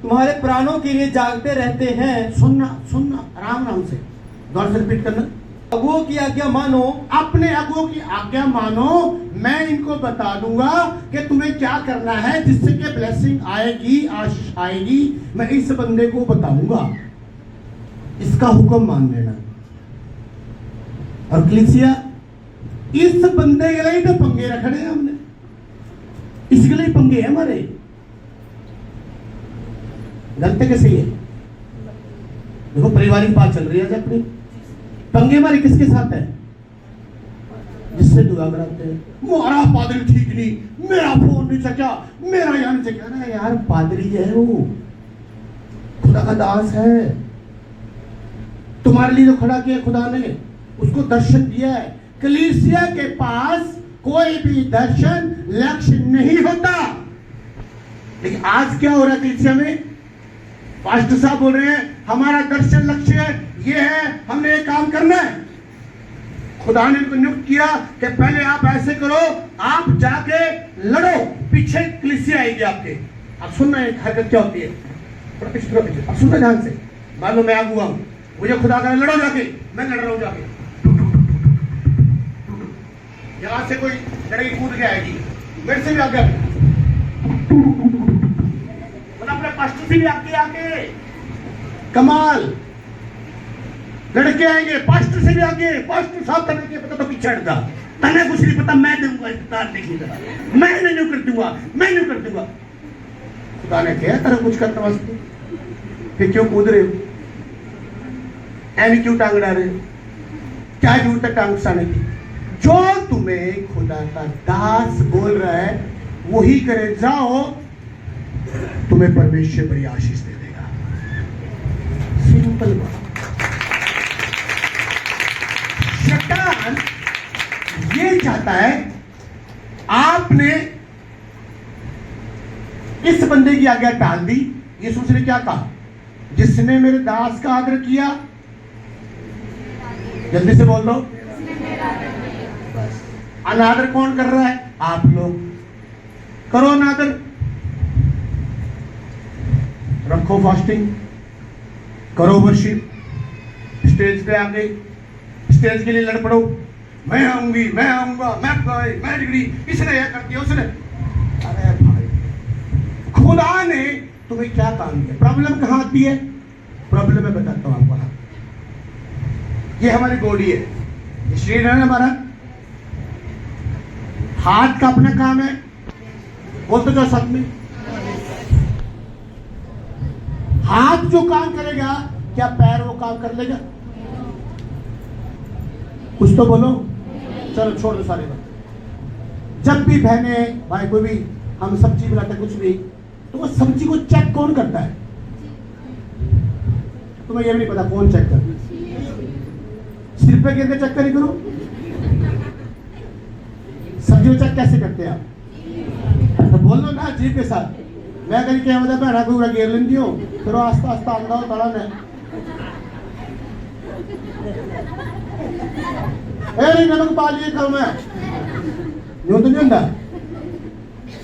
तुम्हारे प्राणों के लिए जागते रहते हैं। सुनना सुनना, आराम आराम से, दोबारा से रिपीट करना। अगुओं की आज्ञा मानो, अपने अगुओं की आज्ञा मानो। मैं इनको बता दूंगा कि तुम्हें क्या करना है, जिससे कि ब्लेसिंग आएगी, आशीष आएगी। मैं इस बंदे को बताऊंगा, इसका हुक्म मान लेना। और कलीसिया इस बंदे के लिए तो पंगे रखने हैं हमने, इसके लिए पंगे हैं हमारे। गलत कैसे है? देखो पारिवारिक बात चल रही है अपनी, पंगे हमारे किसके साथ है? जिससे दुआ कराते हैं, हमारा पादरी ठीक नहीं, मेरा फोन नहीं सका, मेरा यहाँ नहीं सका। अरे यार, पादरी जो है वो खुदा का दास है, तुम्हारे लिए तो खड़ा किया खुदा ने, उसको दर्शन दिया है। कलीसिया के पास कोई भी दर्शन लक्ष्य नहीं होता। लेकिन आज क्या हो रहा है कलीसिया में? पास्टर साहब बोल रहे हैं हमारा दर्शन लक्ष्य है, ये है, हमने ये काम करना है। खुदा ने इनको नियुक्त किया कि पहले आप ऐसे करो, आप जाके लड़ो, पीछे कलीसिया आएगी आपके। अब सुनना एक हरकत क्या होती है, अब सुनना ध्यान से। मान लो मैं आगू हूं, मुझे खुदा कहे लड़ो जाके, मैं लड़ रहा हूं जाके। यहां से कोई लड़की कूद के आएगी, मेरे से भी आगे, मतलब अपने पास्टर से भी आगे कमाल। लड़के आएंगे पास्टर से भी आगे, पास्टर साहब करने के पता तो पीछे हटता, तने कुछ नहीं पता, मैं दूंगा इफ्तार देखिएगा, मैं नहीं कर दूंगा, मैं नहीं कर दूंगा। खुदा ने कहा तेरा कुछ करने वास्ते, फिर क्यों कूद रहे हो? ऐनी क्यों टांग अड़ा रहे हो? क्या जरूरत है टांग उड़ाने की? जो तुम्हें खुदा का दास बोल रहा है वही करे, जाओ, तुम्हें परमेश्वर बड़ी आशीष दे देगा। सिंपल बात। शैतान ये चाहता है, आपने इस बंदे की आज्ञा टाल दी। यीशु ने क्या कहा? जिसने मेरे दास का आदर किया, जल्दी से बोल दो, बस। अनादर कौन कर रहा है? आप लोग। करो अनादर, रखो फास्टिंग, करो वर्शिप, स्टेज पे आके स्टेज के लिए लड़ पड़ो, मैं आऊंगी, मैं आऊंगा, मैं डिग्री, इसने यह कर दिया, उसने। अरे भाई, खुदा ने तुम्हें क्या काम किया? प्रॉब्लम कहां आती है? प्रॉब्लम मैं बताता हूं आपको। ये हमारी बॉडी है, ये शरीर है ना हमारा। हाथ का अपना काम है, बोल तो जो साथ में। हाथ जो काम करेगा, क्या पैर वो काम कर लेगा? कुछ तो बोलो। चलो छोड़ दो सारे बात। जब भी बहने भाई कोई भी हम सब्जी बनाते कुछ भी, तो वो सब्जी को चेक कौन करता है? तुम्हें ये भी नहीं पता कौन चेक करता है? सिर पे गिरके चेक नहीं करो। सब्जी को चेक कैसे करते हैं आप? तो बोल लो ना जीभ के साथ। मैं कहीं क्या मतलब भैना को गिर लेती हूँ, फिर आस्ता आस्ता आंदा हो तड़ा ने नमक पालिए कल में यूं तो नहीं होता।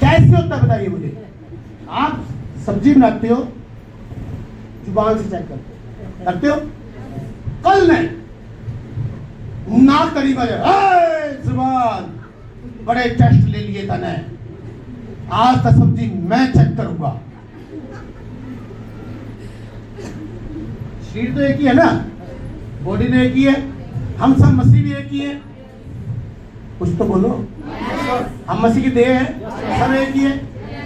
कैसे होता है बताइए मुझे। आप सब्जी बनाते हो, जुबान से चेक करते हो। कल नहीं, नाक करीब आ जाए, जुबान बड़े टेस्ट ले लिए था ने, आज तक सब्जी मैं चेक करूंगा। शरीर तो एक ही है ना, बॉडी तो एक ही है, हम सब मसीह भी एक ही है। कुछ तो बोलो। हम मसीह की देह है, सब एक ही है।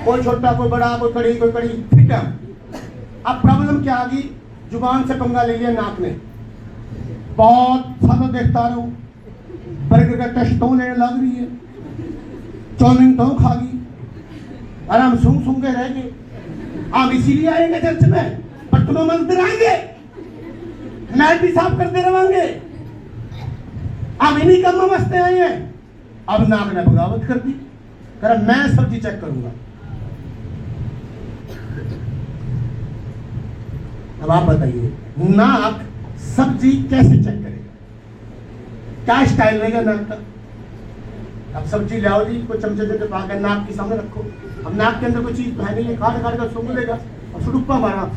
कोई छोटा, कोई बड़ा, कोई कड़ी, कोई कड़ी, ठीक है। अब प्रॉब्लम क्या आ गई? जुबान से पंगा ले लिया नाक ने। बहुत सालों देखता रहा हूं, बर्गर का टेस्ट तो लेने लग रही है, चाउमीन तो खा गई, और हम सूंघ सूंघ के रह गए। हम इसीलिए आएंगे चर्च में, बर्तनों में अंदर आएंगे, मैट भी साफ करते रहेंगे। हम इन्हीं काम में मस्ते आए हैं। अब नाक ने बगावत कर दी, कह रहा मैं सब्जी चेक करूंगा। अब आप बताइए, नाक सब्जी कैसे चेक करेगा? क्या स्टाइल रहेगा नाक का? अब सब्जी लाओ जी, कोई चमचे से पा के नाक के सामने रखो। अब नाक के अंदर कोई चीज है नहीं, खाने खाने का सूंघ लेगा और सुडुप्पा मारा।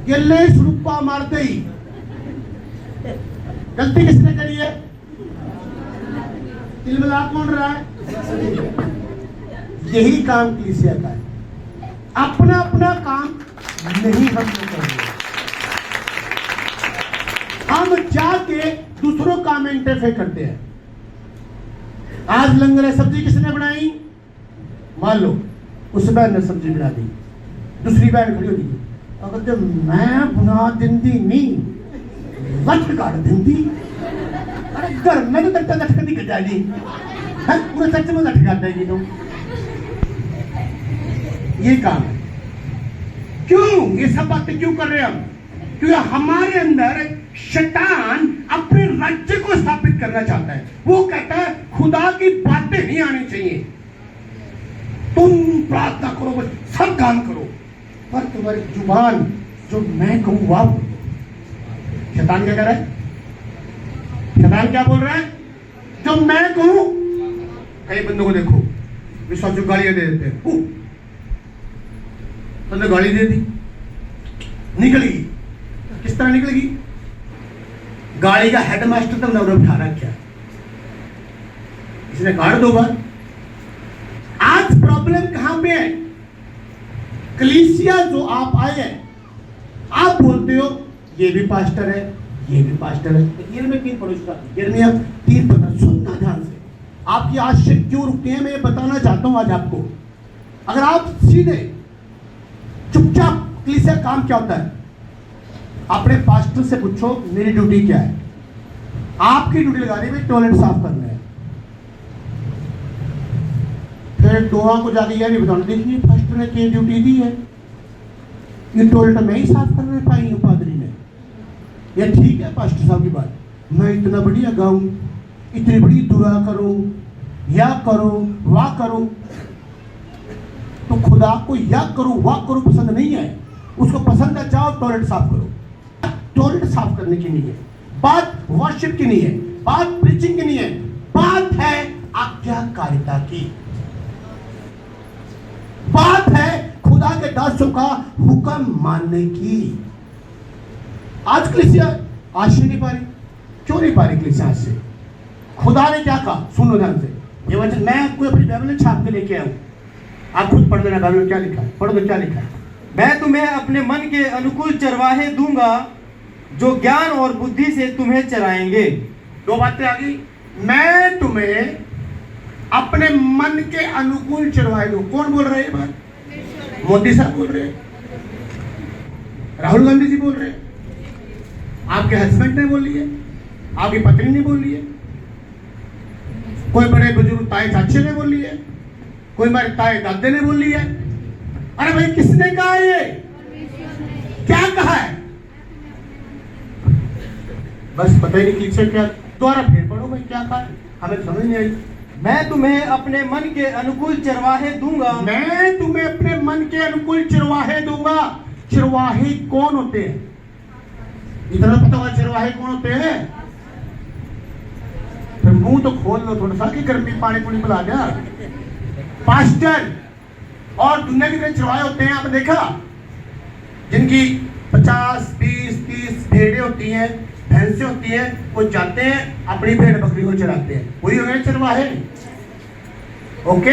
गिल्ले सुडुप्पा मारते ही गलती किसने करी है? तिलमिला कौन रहा है? यही काम कलीसिया का है। अपना अपना काम नहीं हम कर रहे, हम जाके दूसरों काम में इंटरफेयर करते हैं। आज लंगर है, सब्जी किसने बनाई? मान लो उस बहन ने सब्जी बना दी, दूसरी बहन खड़ी होती अगर मैं बना दिंदी नहीं लठ काट दिंदी। अरे घर में तो तक लठ नहीं कटाई, पूरे सच में लठ काट देगी। तो ये काम है। क्यों ये सब बातें क्यों कर रहे हैं हम? क्योंकि हमारे अंदर शैतान अपने राज्य को स्थापित करना चाहता है। वो कहता है खुदा की बातें नहीं आनी चाहिए, तुम प्रार्थना करो, बस सब काम करो, पर तुम्हारी जुबान जो मैं कहूं वह। शैतान क्या कर रहा है? शैतान क्या बोल रहा है? जो मैं कहूं। कई बंदों को देखो विश्वास गालियां दे देते हैं, तो गाली दे दी, निकलेगी। किस तरह निकलेगी? गाड़ी का हेडमास्टर तक नवरा उठा रखा, इसने काट दो बार। आज प्रॉब्लम कहां पे है? कलीसिया जो आप आए हैं, आप बोलते हो ये भी पास्टर है, ये भी पास्टर है। यिर्मयाह 3:15 सुनना ध्यान से। आपकी आशय क्यों रुकती है मैं ये बताना चाहता हूं आज आपको। अगर आप सीधे चुपचाप, कलीसिया काम क्या होता है? अपने पास्टर से पूछो मेरी ड्यूटी क्या है। आपकी ड्यूटी लगानी है टॉयलेट साफ करना है। फिर दोहा को जाके यह नहीं बताना, देखिए पास्टर ने क्या ड्यूटी दी है, ये टॉयलेट मैं ही साफ करने पाई हूँ पादरी ने। यह ठीक है पास्टर साहब की बात, मैं इतना बढ़िया गाऊं, इतनी बड़ी दुआ करूं, या करूं वाह करूं, तो खुदा को या करूं वाह करूं पसंद नहीं है। उसको पसंद है जाओ टॉयलेट साफ करो। टॉयलेट साफ करने की नहीं है बात, वर्शिप की नहीं है बात, प्रीचिंग की नहीं है बात, है आज्ञाकारिता की बात, है खुदा के दासों का हुक्म मानने की। आज कलीसिया आशय नहीं पा रही। क्यों नहीं पा रही कलीसिया आज से? खुदा ने क्या कहा, सुनो ध्यान से ये वचन। मैं आपको अपनी बाइबल में छाप के लेके आऊं, आप खुद पढ़ लेना बाइबल में क्या लिखा है, पढ़ दो क्या लिखा है। मैं तुम्हें अपने मन के अनुकूल चरवाहे दूंगा जो ज्ञान और बुद्धि से तुम्हें चराएंगे। दो बातें आ गई। मैं तुम्हें अपने मन के अनुकूल चरवाहे दूं। कौन बोल रहे हैं ये बात? मोदी साहब बोल रहे हैं, राहुल गांधी जी बोल रहे हैं, आपके हस्बैंड ने बोली है, आपकी पत्नी ने बोली है, कोई बड़े बुजुर्ग ताए चाचे ने बोली है, कोई बड़े ताए दादे ने बोली है। अरे भाई किसने कहा ये? क्या कहा है? बस पता ही नहीं किससे क्या। दोबारा फिर पढ़ो भाई क्या कहा है, हमें समझ नहीं आई। मैं तुम्हें अपने मन के अनुकूल चरवाहे दूंगा। मैं तुम्हें अपने मन के अनुकूल चरवाहे दूंगा। चरवाहे कौन होते हैं? इतना पता हुआ चरवाहे कौन होते हैं? फिर मुंह तो खोल लो थोड़ा सा कि गर्मी पानी पुनी पिला दिया। पास्टर और दुनिया के कितने चरवाहे होते हैं आपने देखा? जिनकी 50, 20, 30 भेड़ें होती हैं, भैंसें होती हैं, वो जाते हैं अपनी भेड़ बकरी को चराते हैं, वही हो गए चरवाहे। ओके,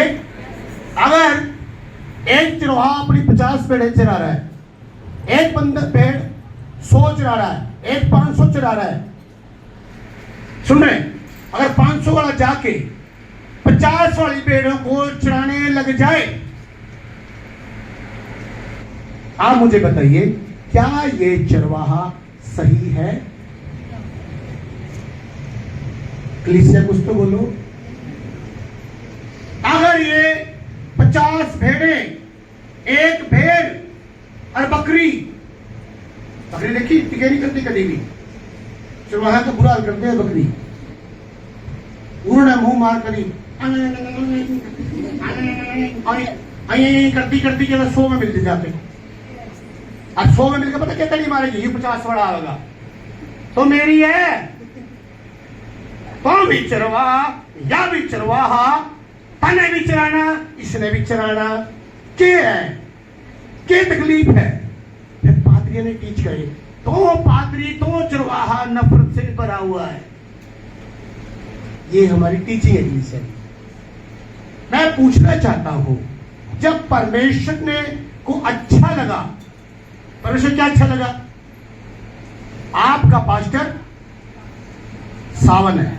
अगर एक चरवाहा अपनी 50 भेड़ें चरा रहा है, एक बंदा भेड़ 100 चरा रहा है, एक 500 चरा रहा है, सुन रहे? अगर 500 वाला जाके 50 वाली भेड़ों को चराने लग जाए, आप मुझे बताइए क्या ये चरवाहा सही है? कलीसिया कुछ तो बोलो। अगर ये 50 भेड़ें, एक भेड़ और बकरी देखी टिके नहीं करती कभी भी, चरवाहा का बुरा हाल करते हैं बकरी, उन्होंने मुंह मार करी करती करती के 100 में मिलते जाते, अब 100 में मिलकर पता क्या तड़ी मारेगी, ये 50 वाला होगा तो मेरी है, तो भी चरवाहा या भी चरवाहा, तने भी चराना इसने भी चराना, क्या है क्या तकलीफ है? फिर पादरी ने टीच करे तो पादरी तो चरवाहा नफरत से भरा हुआ है। ये हमारी टीचिंग है। मैं पूछना चाहता हूं, जब परमेश्वर ने को अच्छा लगा, परमेश्वर क्या अच्छा लगा? आपका पास्टर सावन है,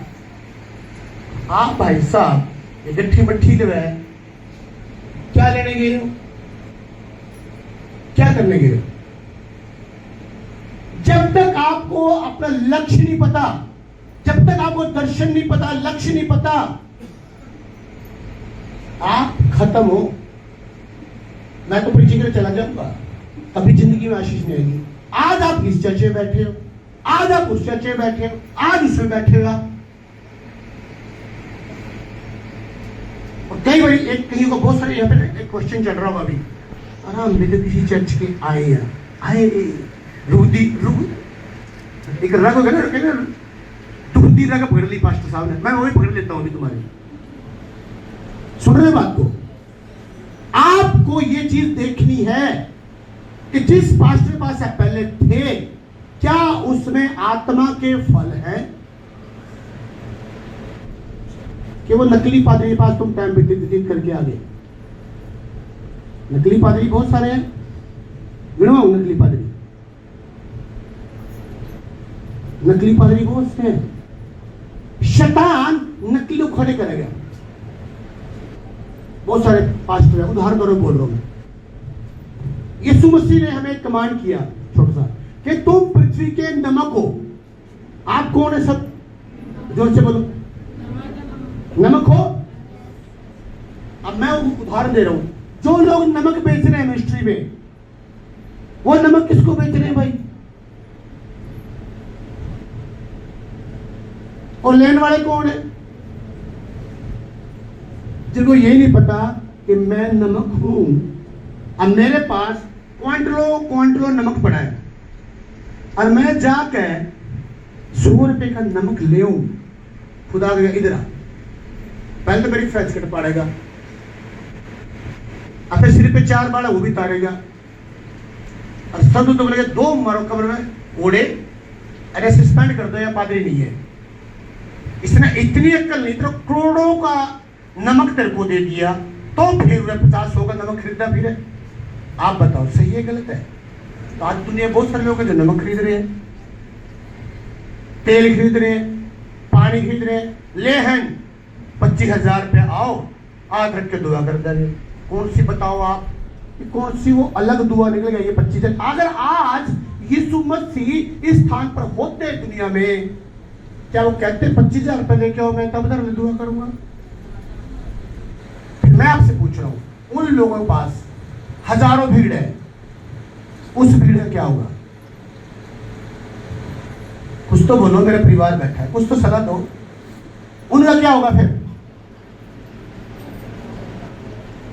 आप भाई साहब ये गट्ठी मट्ठी जो है क्या लेने गए हो, क्या करने गए हो? जब तक आपको अपना लक्ष्य नहीं पता, जब तक आपको दर्शन नहीं पता, लक्ष्य नहीं पता, आप खत्म हो। मैं तो प्रीचिंग करके चला जाऊंगा, कभी जिंदगी में आशीष नहीं आएगी। आज आप इस चर्च में बैठे हो, आज आप उस चर्च में बैठे हो, आज उसमें बैठे हो। और कई बार एक कहीं को बहुत सारे यहाँ पे एक क्वेश्चन चल रहा होगा अभी, अरे हम भी तो किसी चर्च के आए हैं, आए एक रग हो गया ना, टुकड़ी रग पकड़ ली पास्टर साहब ने, मैं वही पकड़ लेता हूं अभी तुम्हारी। सुन रहे बात को? आपको ये चीज देखनी है कि जिस पास्टर के पास पहले थे, क्या उसमें आत्मा के फल हैं? कि वो नकली पादरी के पास तुम टाइम व्यतीत करके आ गए? नकली पादरी बहुत सारे हैं, गिनवाऊं नकली पादरी? नकली पादरी बहुत से हैं। शैतान नकली लोग खड़े करेगा। बहुत सारे पास्टर हैं, उदाहरण के तौर पर बोल रहा हूं मैं। यीशु मसीह ने हमें एक कमांड किया छोटा सा, कि तुम पृथ्वी के नमक हो। आप कौन है सब? जोर से बोलो। नमक हो। अब मैं उदाहरण दे रहा हूं, जो लोग नमक बेच रहे हैं मिनिस्ट्री में, वो नमक किसको बेच रहे हैं भाई? और लेने वाले कौन है? जिनको यही नहीं पता कि मैं नमक हूं। अब मेरे पास क्वांटलों क्वांटलों नमक पड़ा है और मैं जाकर 100 रुपए का नमक ले आऊं, खुदा गया इधर आ, पहले तो मेरी फ्रेंच कट पड़ेगा, अपने सिर पे 4 बाड़ा वो भी तारेगा और सब तो बोलेगा 2 मारो कमर में ओढ़े, अरे सस्पेंड कर दो या पादरी नहीं है। इसने इतनी अक्ल नहीं, तो करोड़ों का नमक तेरे को दे दिया तो फिर 50-100 का नमक खरीदा फिर। आप बताओ सही है गलत है? तो आज दुनिया बहुत सारे लोग हैं जो नमक खरीद रहे हैं, तेल खरीद रहे हैं, पानी खरीद रहे हैं, लेहन 25,000 रुपये आओ हाथ रख के दुआ कर दे। कौन सी बताओ आप, कौन सी वो अलग दुआ निकल गई? ये 25,000। अगर आज यीशु मसीह इस स्थान पर होते दुनिया में, क्या वो कहते 25,000 रुपये लेके आओ, मैं तब मैं दुआ करूंगा? फिर मैं आपसे पूछ रहा हूं, उन लोगों के पास हजारों भीड़ है, उस भीड़ का क्या होगा? कुछ तो बोलो, मेरा परिवार बैठा है, कुछ तो सलाह दो, उनका क्या होगा फिर?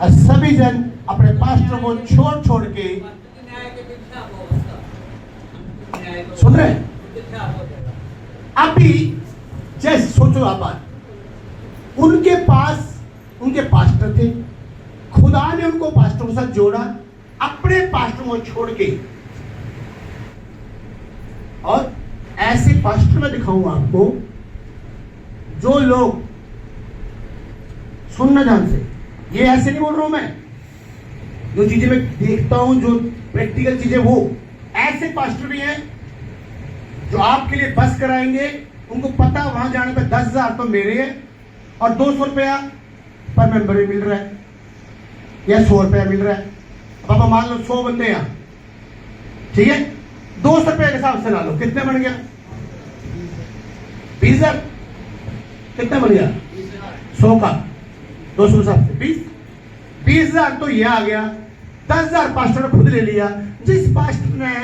और सभी जन अपने पास्टर को छोड़ छोड़ के, सुन रहे हैं? अभी जैसे सोचो आप बात, उनके पास उनके पास्टर थे, खुदा ने उनको पास्टरों के साथ जोड़ा, अपने पास्टरों को छोड़ के। और ऐसे पास्टर मैं दिखाऊंगा आपको जो लोग, सुनना ध्यान से, ये ऐसे नहीं बोल रहा हूं मैं, जो चीजें मैं देखता हूं, जो प्रैक्टिकल चीजें, वो ऐसे पास्टर भी हैं जो आपके लिए बस कराएंगे, उनको पता वहां जाने पे 10,000 तो मेरे है और 200 रुपया पर मेंबर भी मिल रहा है या 100 रुपया मिल रहा है। अब आप मान लो 100 बंदे हैं, ठीक है, 200 रुपये के हिसाब से ला लो, कितने बन गया? 20,000। कितना बन गया? 100 का 200 के हिसाब से 20,000 तो ये आ गया। 10,000 पास्टर ने खुद ले लिया। जिस पास्टर ने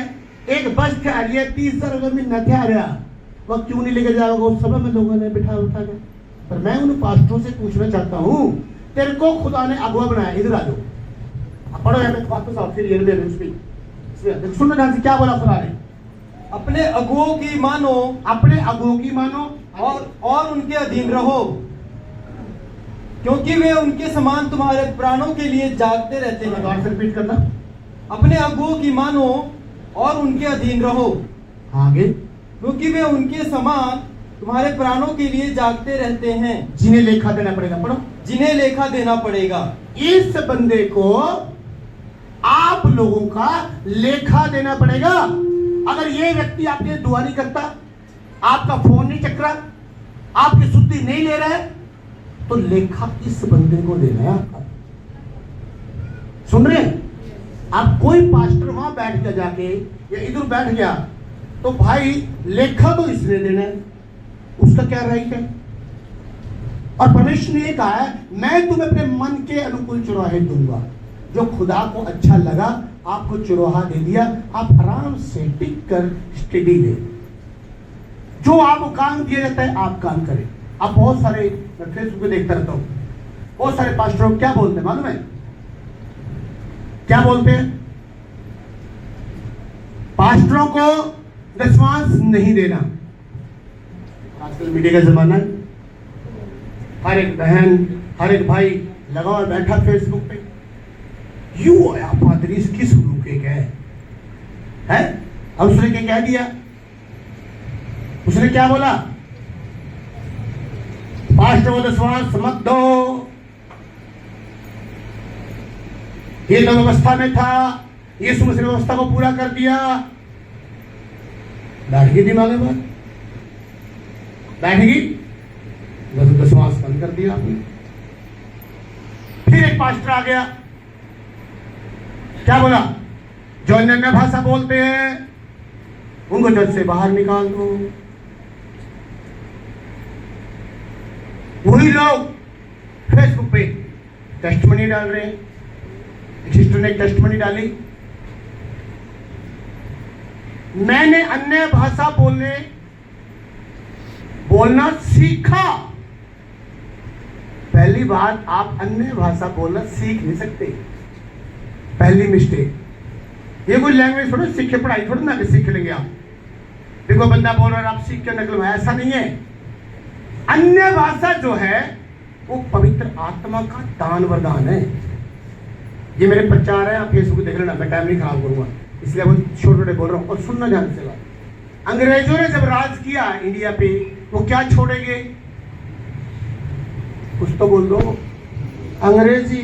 एक बस ठहरी है 30,000 रुपये महीना ठहरा, वह क्यों नहीं लेके जाओगे? उस समय में लोगों ने बिठा उठा के। पर मैं उन पास्टरों से पूछना चाहता हूं, तेरे को खुदा ने अगुआ बनाया, इधर आ जाओ, पढ़ो यहाँ वापस आओ, फिर ये सुनना ध्यान से, क्या बोला खुदा ने? अपने अगुओं की मानो, अपने अगुओं की मानो और उनके अधीन रहो, क्योंकि वे उनके समान तुम्हारे प्राणों के लिए जागते रहते हैं। दोबारा से रिपीट करना। अपने अगुओं की मानो और उनके अधीन रहो, आगे, क्योंकि वे उनके समान तुम्हारे प्राणों के लिए जागते रहते हैं, जिन्हें लेखा देना पड़ेगा। पढ़ो, जिन्हें लेखा देना पड़ेगा। इस बंदे को आप लोगों का लेखा देना पड़ेगा। अगर ये व्यक्ति आपके लिए दुआ नहीं करता, आपका फोन नहीं चक रहा, आपकी शुद्धि नहीं ले रहा है, तो लेखा इस बंदे को देना है आपका। सुन रहे हैं? आप कोई पास्टर वहां बैठ गया जाके या इधर बैठ गया, तो भाई लेखा तो इसने देना है, उसका क्या राइट है? और परमेश्वर ने कहा है, मैं तुम्हें अपने मन के अनुकूल चुराहे दूंगा। जो खुदा को अच्छा लगा, आपको चुराहा दे दिया, आप आराम से टिक कर स्टडी ले, जो आपको काम दिया जाता है आप काम करें। आप बहुत सारे, मैं फेसबुक पे देखता रहता हूं, बहुत सारे पास्टरों क्या बोलते हैं मालूम है? क्या बोलते हैं? पास्टरों को रिस्पांस नहीं देना। आजकल मीडिया का जमाना है, हर एक बहन, हर एक भाई लगा हुआ बैठा फेसबुक पे, यू आया पादरी इसकी सुनू के गए है। अब उसने क्या कह दिया? उसने क्या बोला? पास्टर को विश्वास मत दो, ये तो व्यवस्था में था, यीशु मसीह ने व्यवस्था को पूरा कर दिया। बैठ गई दिमाग में, बैठ गई, बस विश्वास बंद कर दिया आपने। फिर एक पास्टर आ गया, क्या बोला? जो अन्य भाषा बोलते हैं उनको चर्च से बाहर निकाल दो। वही लोग फेसबुक पे टेस्टमनी डाल रहे हैं। एक सिस्टर ने टेस्टमनी डाली, मैंने अन्य भाषा बोलना सीखा। पहली बात, आप अन्य भाषा बोलना सीख नहीं सकते, पहली मिस्टेक। ये कोई लैंग्वेज थोड़ा सीख के पढ़ाई थोड़ा ना कि सीख लेंगे आप। देखो बंदा बोल रहा है आप सीख के निकलो, ऐसा नहीं है। अन्य भाषा जो है वो पवित्र आत्मा का दान वरदान है। ये मेरे प्रचार है, आप फेसबुक देख लेना, मैं टाइम नहीं खराब करूंगा, इसलिए वो छोटे छोटे बोल रहा हूँ। और सुनना ध्यान से बात, अंग्रेजों ने जब राज किया इंडिया पे, वो क्या छोड़ेंगे? कुछ तो बोल दो। अंग्रेजी।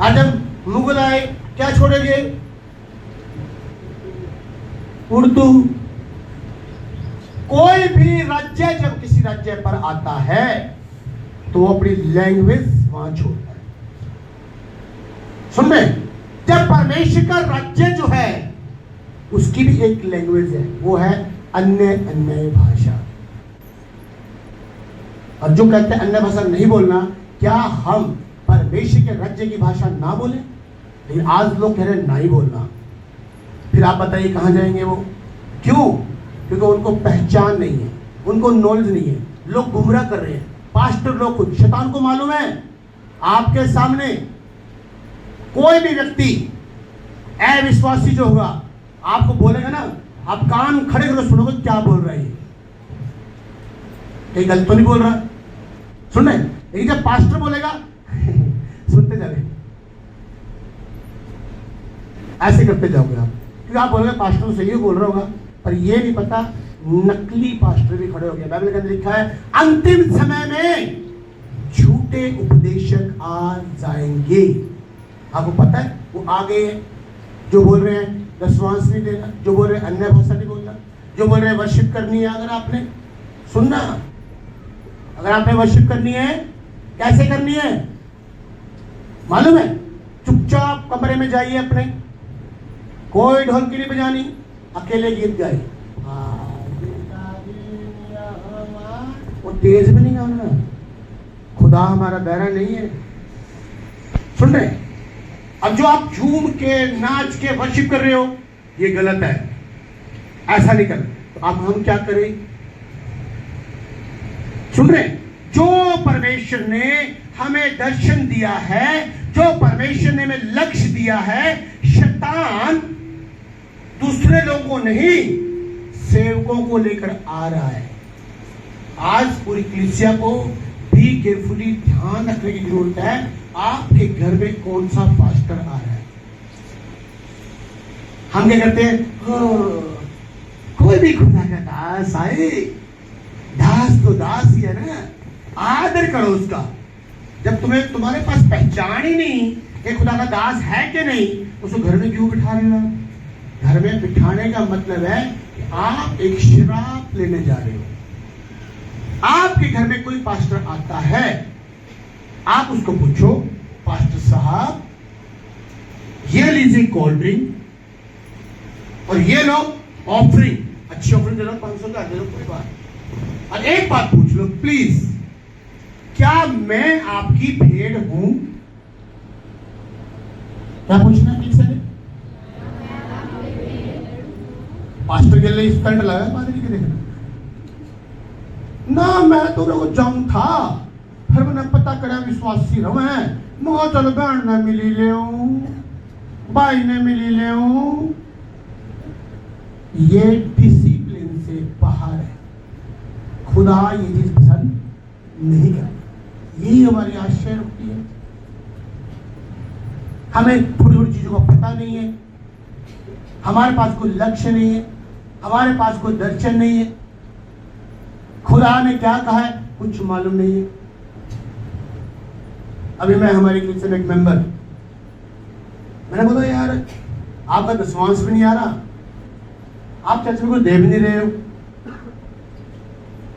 आज जब मुगल आए, क्या छोड़ेंगे? उर्दू। कोई भी राज्य जब किसी राज्य पर आता है तो वो अपनी लैंग्वेज वहां छोड़ता है। सुन रहे? जब परमेश्वर का राज्य जो है उसकी भी एक लैंग्वेज है, वो है अन्य भाषा। और जो कहते हैं अन्य भाषा नहीं बोलना, क्या हम परमेश्वर के राज्य की भाषा ना बोले? लेकिन आज लोग कह रहे हैं नहीं बोलना। फिर आप बताइए कहां जाएंगे वो? क्यों? क्योंकि उनको पहचान नहीं है, उनको नॉलेज नहीं है, लोग गुमराह कर रहे हैं। पास्टर लोग खुद, शैतान को मालूम है आपके सामने कोई भी व्यक्ति अविश्वासी जो होगा आपको बोलेगा ना, आप कान खड़े करो, सुनोगे क्या बोल रहा है, कहीं गलत तो नहीं बोल रहा। सुन रहे? लेकिन जब पास्टर बोलेगा सुनते जाओगे, ऐसे करते जाओगे आप, क्योंकि आप बोलोगे पास्टर तो सही बोल रहा होगा, पर ये नहीं पता नकली पास्टर भी खड़े हो गए। बाइबल के अंदर लिखा है अंतिम समय में झूठे उपदेशक आ जाएंगे। आपको पता है वो आगे जो बोल रहे हैं दशवांश नहीं देना, जो बोल रहे हैं अन्य भाषा नहीं बोलना, जो बोल रहे हैं वर्शिप करनी है। अगर आपने सुनना, अगर आपने वर्शिप करनी है, कैसे करनी है मालूम है? चुपचाप कमरे में जाइए अपने, कोई ढोलकी नहीं बजानी, अकेले गीत गाए, वो तेज भी नहीं गाना, खुदा हमारा बहरा नहीं है। सुन रहे? अब जो आप झूम के नाच के वर्शिप कर रहे हो ये गलत है, ऐसा नहीं करना। तो अब हम क्या करें? सुन रहे? जो परमेश्वर ने हमें दर्शन दिया है, जो परमेश्वर ने हमें लक्ष्य दिया है, शैतान दूसरे लोगों को नहीं सेवकों को लेकर आ रहा है। आज पूरी कलीसिया को भी केयरफुली ध्यान रखने की जरूरत है, आपके घर में कौन सा पास्टर आ रहा है। हम क्या करते हैं? कोई भी खुदा का दास आए, दास तो दास ही है ना, आदर करो उसका। जब तुम्हारे पास पहचान ही नहीं कि खुदा का दास है कि नहीं, उसको घर में क्यों बिठा रहे हो? घर में बिठाने का मतलब है कि आप एक शराब लेने जा रहे हो। आपके घर में कोई पास्टर आता है, आप उसको पूछो, पास्टर साहब ये लीजिए कोल्ड ड्रिंक और ये लो ऑफरिंग, अच्छी ऑफरिंग दे लो, 500 का दे लो, कोई बात। और एक बात पूछ लो प्लीज, क्या मैं आपकी भेड़ हूं? क्या पूछना है? पास्टर के लिए इस करंट लगा पादरी के देखना ना, मैं तो लोग जंग था, फिर मैंने पता करा विश्वासी रहो है, मैं चलो बहन ने मिली ले, भाई ने मिली ले। ये डिसिप्लिन से बाहर है। खुदा ये चीज पसंद नहीं करता। यही हमारी आश्चर्य होती है, हमें थोड़ी थोड़ी चीजों का पता नहीं है, हमारे पास कोई लक्ष्य नहीं है, हमारे पास कोई दर्शन नहीं है, खुदा ने क्या कहा है कुछ मालूम नहीं है। अभी मैं हमारे कलीसिया में एक मेंबर, मैंने बोला यार आपका दशवांश भी नहीं आ रहा, आप चर्च में कुछ दे भी नहीं रहे हो।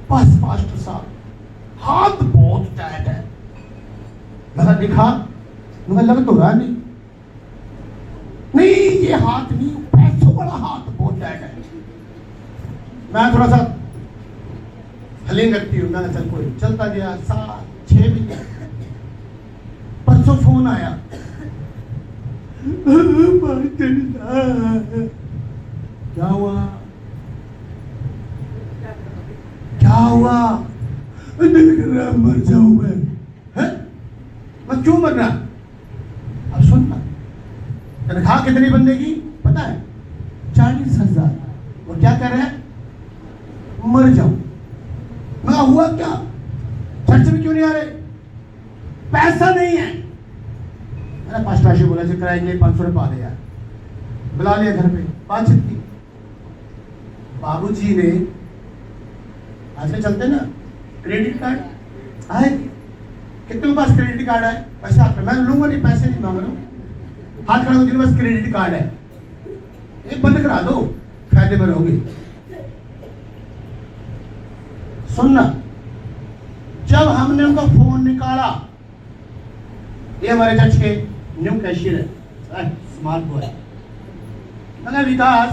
बस पास्टर साहब हाथ बहुत टाइट है। मैंने दिखा, मुझे लग तो रहा नहीं ये हाथ नहीं, पैसों वाला हाथ बहुत टाइट है। मैं थोड़ा सा हलीम रखती हूँ, मैंने चल कोई चलता गया। 7-6 महीने परसों फोन आया, क्या हुआ क्या हुआ? दिल कर रहा मर जाऊं मैं। है? मैं क्यों मर रहा? अब सुनना, तनख्वाह कितनी बंदे की पता है? 40,000। और क्या कर रहे हैं? मर जाऊं। मैं हुआ क्या? चर्च में क्यों नहीं आ रहे? पैसा नहीं है। मैंने पास्टर बोला जी किराए के लिए 500 रुपये पा दे यार। बुला लिया घर पे, बातचीत की। बाबूजी ने आजकल चलते ना क्रेडिट कार्ड है, कितने के पास क्रेडिट कार्ड है? पैसा हाथ में, मैं लूंगा नहीं, पैसे नहीं मांग रहा हूं, हाथ खड़ा जिनके पास क्रेडिट कार्ड है एक बंद करा दो, फायदे में रहोगे। सुनना, जब हमने उनका फोन निकाला, ये हमारे चर्च के न्यू कैशियर है, स्मार्ट बॉय, मैंने विकास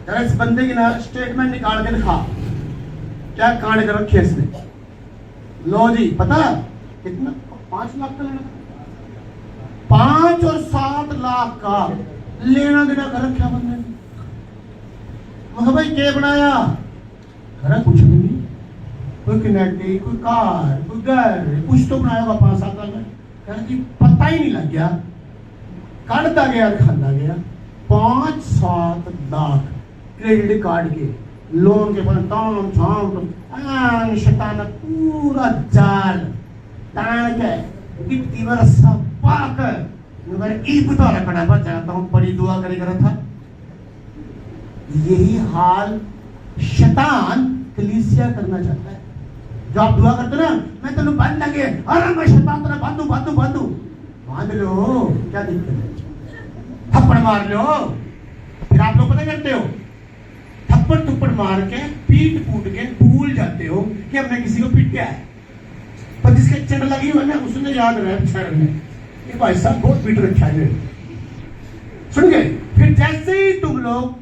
जरा इस बंदे की ना स्टेटमेंट निकाल के दिखा, क्या कांड कर रखे इसने। लो जी, पता कितना? 5 लाख का लेना, 5 और 7 लाख का लेना देना कर रखा बंदे ने। मैं भाई क्या बनाया? अरे कुछ भी नहीं, कोई किनेटी, कोई कार, कोई घर, कुछ तो बनाया होगा 5-7 लाख में। कहना कि पता ही नहीं लग गया, काटता गया खाता गया। 5-7 लाख क्रेडिट कार्ड के लोन के पर ताम झाम शैतान पूरा जाल तान के इतनी बरसा पाकर मगर एक तो रखना बच जाता हूं, बड़ी दुआ करे करा था। यही हाल शैतान कलीसिया करना चाहता है। जो आप दुआ करते ना, मैं तेन बांध लगे, अरे मैं शैतान तेरा बांधू बांधू बांधू, बांध लो, क्या दिक्कत है? थप्पड़ मार लो। फिर आप लोग पता करते हो, थप्पड़ थप्पड़ मार के पीट फूट के भूल जाते हो कि हमने किसी को पीटा है, पर जिसके चढ़ लगी हो ना उसने याद रहा शहर में ये भाई साहब बहुत पीट रखा है। सुन गए? फिर जैसे ही तुम लोग,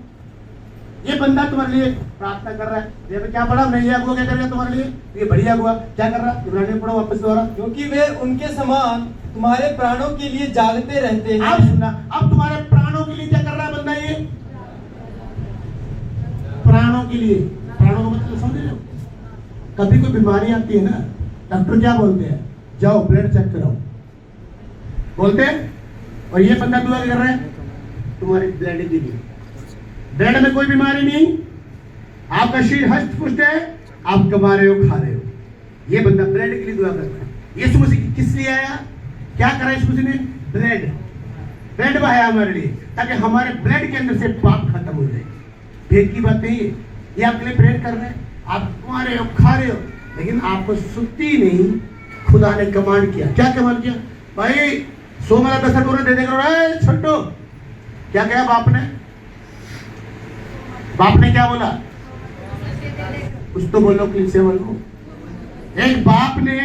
ये बंदा तुम्हारे लिए प्रार्थना कर रहा है, ये क्या पढ़ा? मैं ये अगुआ क्या कर रहा है तुम्हारे लिए? ये बढ़िया अगुआ क्या कर रहा है? इब्रानियों पढ़ो वापस दोबारा। क्योंकि वे उनके समान तुम्हारे प्राणों के लिए जागते रहते हैं। अब सुनना, अब तुम्हारे प्राणों के लिए क्या कर रहा है बंदा? ये प्राणों के लिए, प्राणों का मतलब समझ लो। कभी कोई बीमारी आती है ना, डॉक्टर क्या बोलते हैं? जाओ ब्लड चेक कराओ, बोलते हैं। और ये बंदा दुआ कर रहा है तुम्हारे ब्लड के लिए। ब्लड में कोई बीमारी नहीं, आपका शरीर हष्ट पुष्ट है, आप कमा रहे हो, खा रहे हो। ये बंदा ब्लड के लिए दुआ कर रहा है। यीशु मसीह किस लिए आया? क्या करा यीशु मसीह ने? ब्लड बहाया हमारे लिए, ताकि हमारे ब्लड के अंदर से पाप खत्म हो जाए। भेद की बात नहीं है, ये आपके लिए प्रेयर कर रहे हैं, आप कमा रहे हो, खा रहे हो, लेकिन आपको सुक्ति नहीं। खुदा ने कमांड किया, क्या कमांड किया? भाई 100 वाला 10 करोड़ दे देगा, छोटो। क्या कहा बाप ने? बाप ने क्या बोला? कुछ तो बोलो, क्लिक से बोलो। एक बाप ने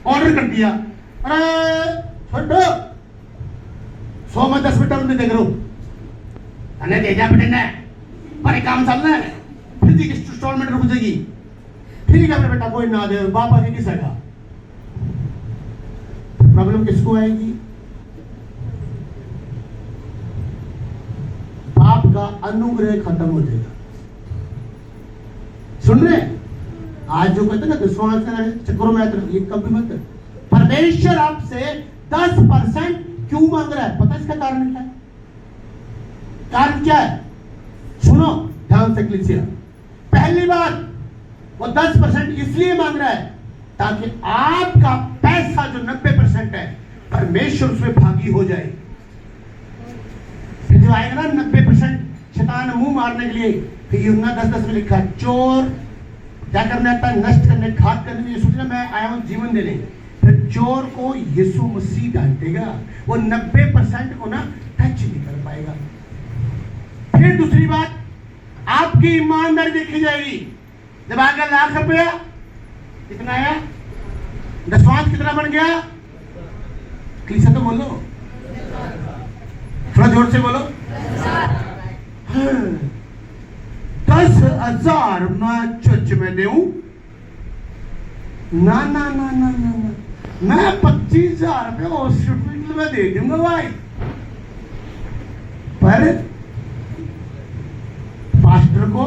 ऑर्डर कर दिया, अरे छोटो 100 में 10 बेटा दे करो, अने दे जा बेटे ने, पर काम चलना है, फिर की इंस्टॉलमेंट रुक जाएगी, फिर क्या बेटा कोई ना दे, बाप आगे किस आएगा? प्रॉब्लम किसको आएगी? बाप का अनुग्रह खत्म हो जाएगा। सुन रहे? आज जो कहते हैं ना विश्वास चक्रों में आते, ये कभी मत। परमेश्वर आपसे 10% क्यों मांग रहा है? पता इसका कारण क्या है? कारण क्या है? सुनो ध्यान से क्लियर। पहली बात, वो 10% इसलिए मांग रहा है ताकि आपका पैसा जो 90% है, परमेश्वर उसमें भागी हो जाए। फिर जो आएगा ना 90% शैतान मुंह मारने के लिए, फिर यूहन्ना 10:10 में लिखा है, चोर क्या करने आता है? नष्ट करने, घात करने। ये सोचना मैं आया हूं जीवन देने। फिर चोर को यीशु मसीह डांटेगा, वो 90% को ना टच नहीं कर पाएगा। फिर दूसरी बात, आपकी ईमानदारी देखी जाएगी। जब आगे ₹1,00,000 कितना आया, दशवांश कितना बन गया? क्लियर तो बोलो, थोड़ा जोर से बोलो। 10,000 मैं चर्च में दूं? ना ना ना ना ना ना, मैं 25,000 रुपये हॉस्पिटल में दे दूंगा भाई। पर पास्टर को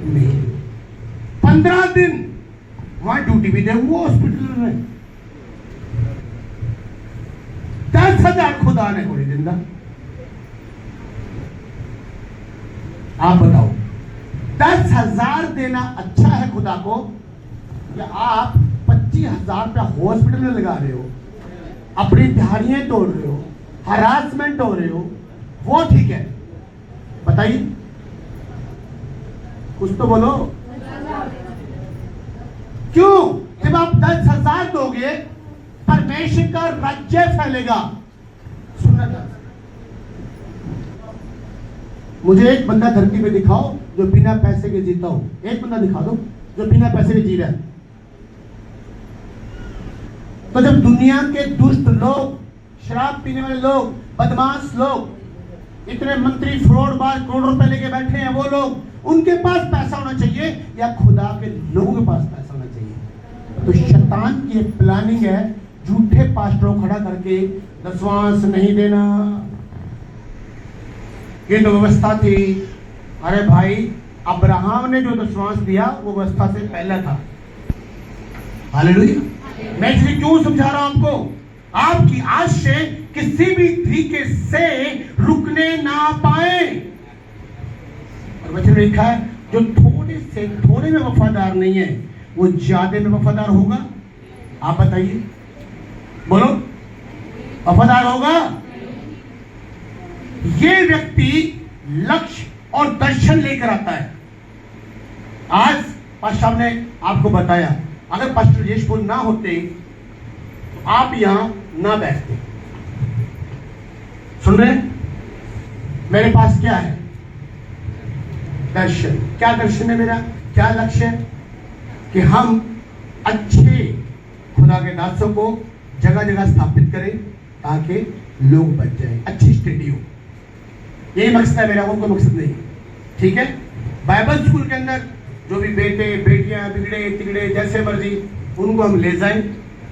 नहीं। 15 दिन वहां ड्यूटी भी देंगे हॉस्पिटल में। 10,000 खुदा ने कोई जिंदा। आप बताओ 10,000 देना अच्छा है खुदा को, या आप 25,000 रुपया हॉस्पिटल में लगा रहे हो, अपनी दिहाड़ियां तोड़ रहे हो, हरासमेंट हो रहे हो, वो ठीक है? बताइए, कुछ तो बोलो। क्यों? जब आप 10,000 दोगे परमेश्वर का राज्य फैलेगा। सुनना था, मुझे एक बंदा धरती पे दिखाओ जो बिना पैसे के जीता हो। एक बंदा दिखा दो जो बिना पैसे के जी रहा है। तो जब दुनिया के दुष्ट लोग, शराब पीने वाले लोग, बदमाश लोग, इतने मंत्री फ्रॉडबाज करोड़ों रुपए लेके बैठे हैं, वो लोग, उनके पास पैसा होना चाहिए या खुदा के लोगों के पास पैसा होना चाहिए? तो शैतान की एक प्लानिंग है, झूठे पास्टरों खड़ा करके दशवांश नहीं देना। ये तो व्यवस्था थी। अरे भाई, अब्राहम ने जो दशवांश दिया वो व्यवस्था से पहले था। हालेलुया। मैं इसलिए क्यों समझा रहा हूं आपको? आपकी आज से किसी भी तरीके से रुकने ना पाए। और वचन में लिखा है जो थोड़े से थोड़े में वफादार नहीं है वो ज्यादा में वफादार होगा। आप बताइए, बोलो, वफादार होगा? ये व्यक्ति लक्ष्य और दर्शन लेकर आता है। आज पास्टर साहब ने आपको बताया, अगर पास्टर राजेश पोल ना होते तो आप यहां ना बैठते। सुन रहे? मेरे पास क्या है? दर्शन। क्या दर्शन है मेरा? क्या लक्ष्य है? कि हम अच्छे खुदा के दासों को जगह जगह स्थापित करें ताकि लोग बच जाए, अच्छी स्टडी हो। यही मकसद है मेरा, और कोई मकसद नहीं। ठीक है? बाइबल स्कूल के अंदर जो भी बेटे बेटियां बिगड़े तिगड़े जैसे मर्जी, उनको हम ले जाएं,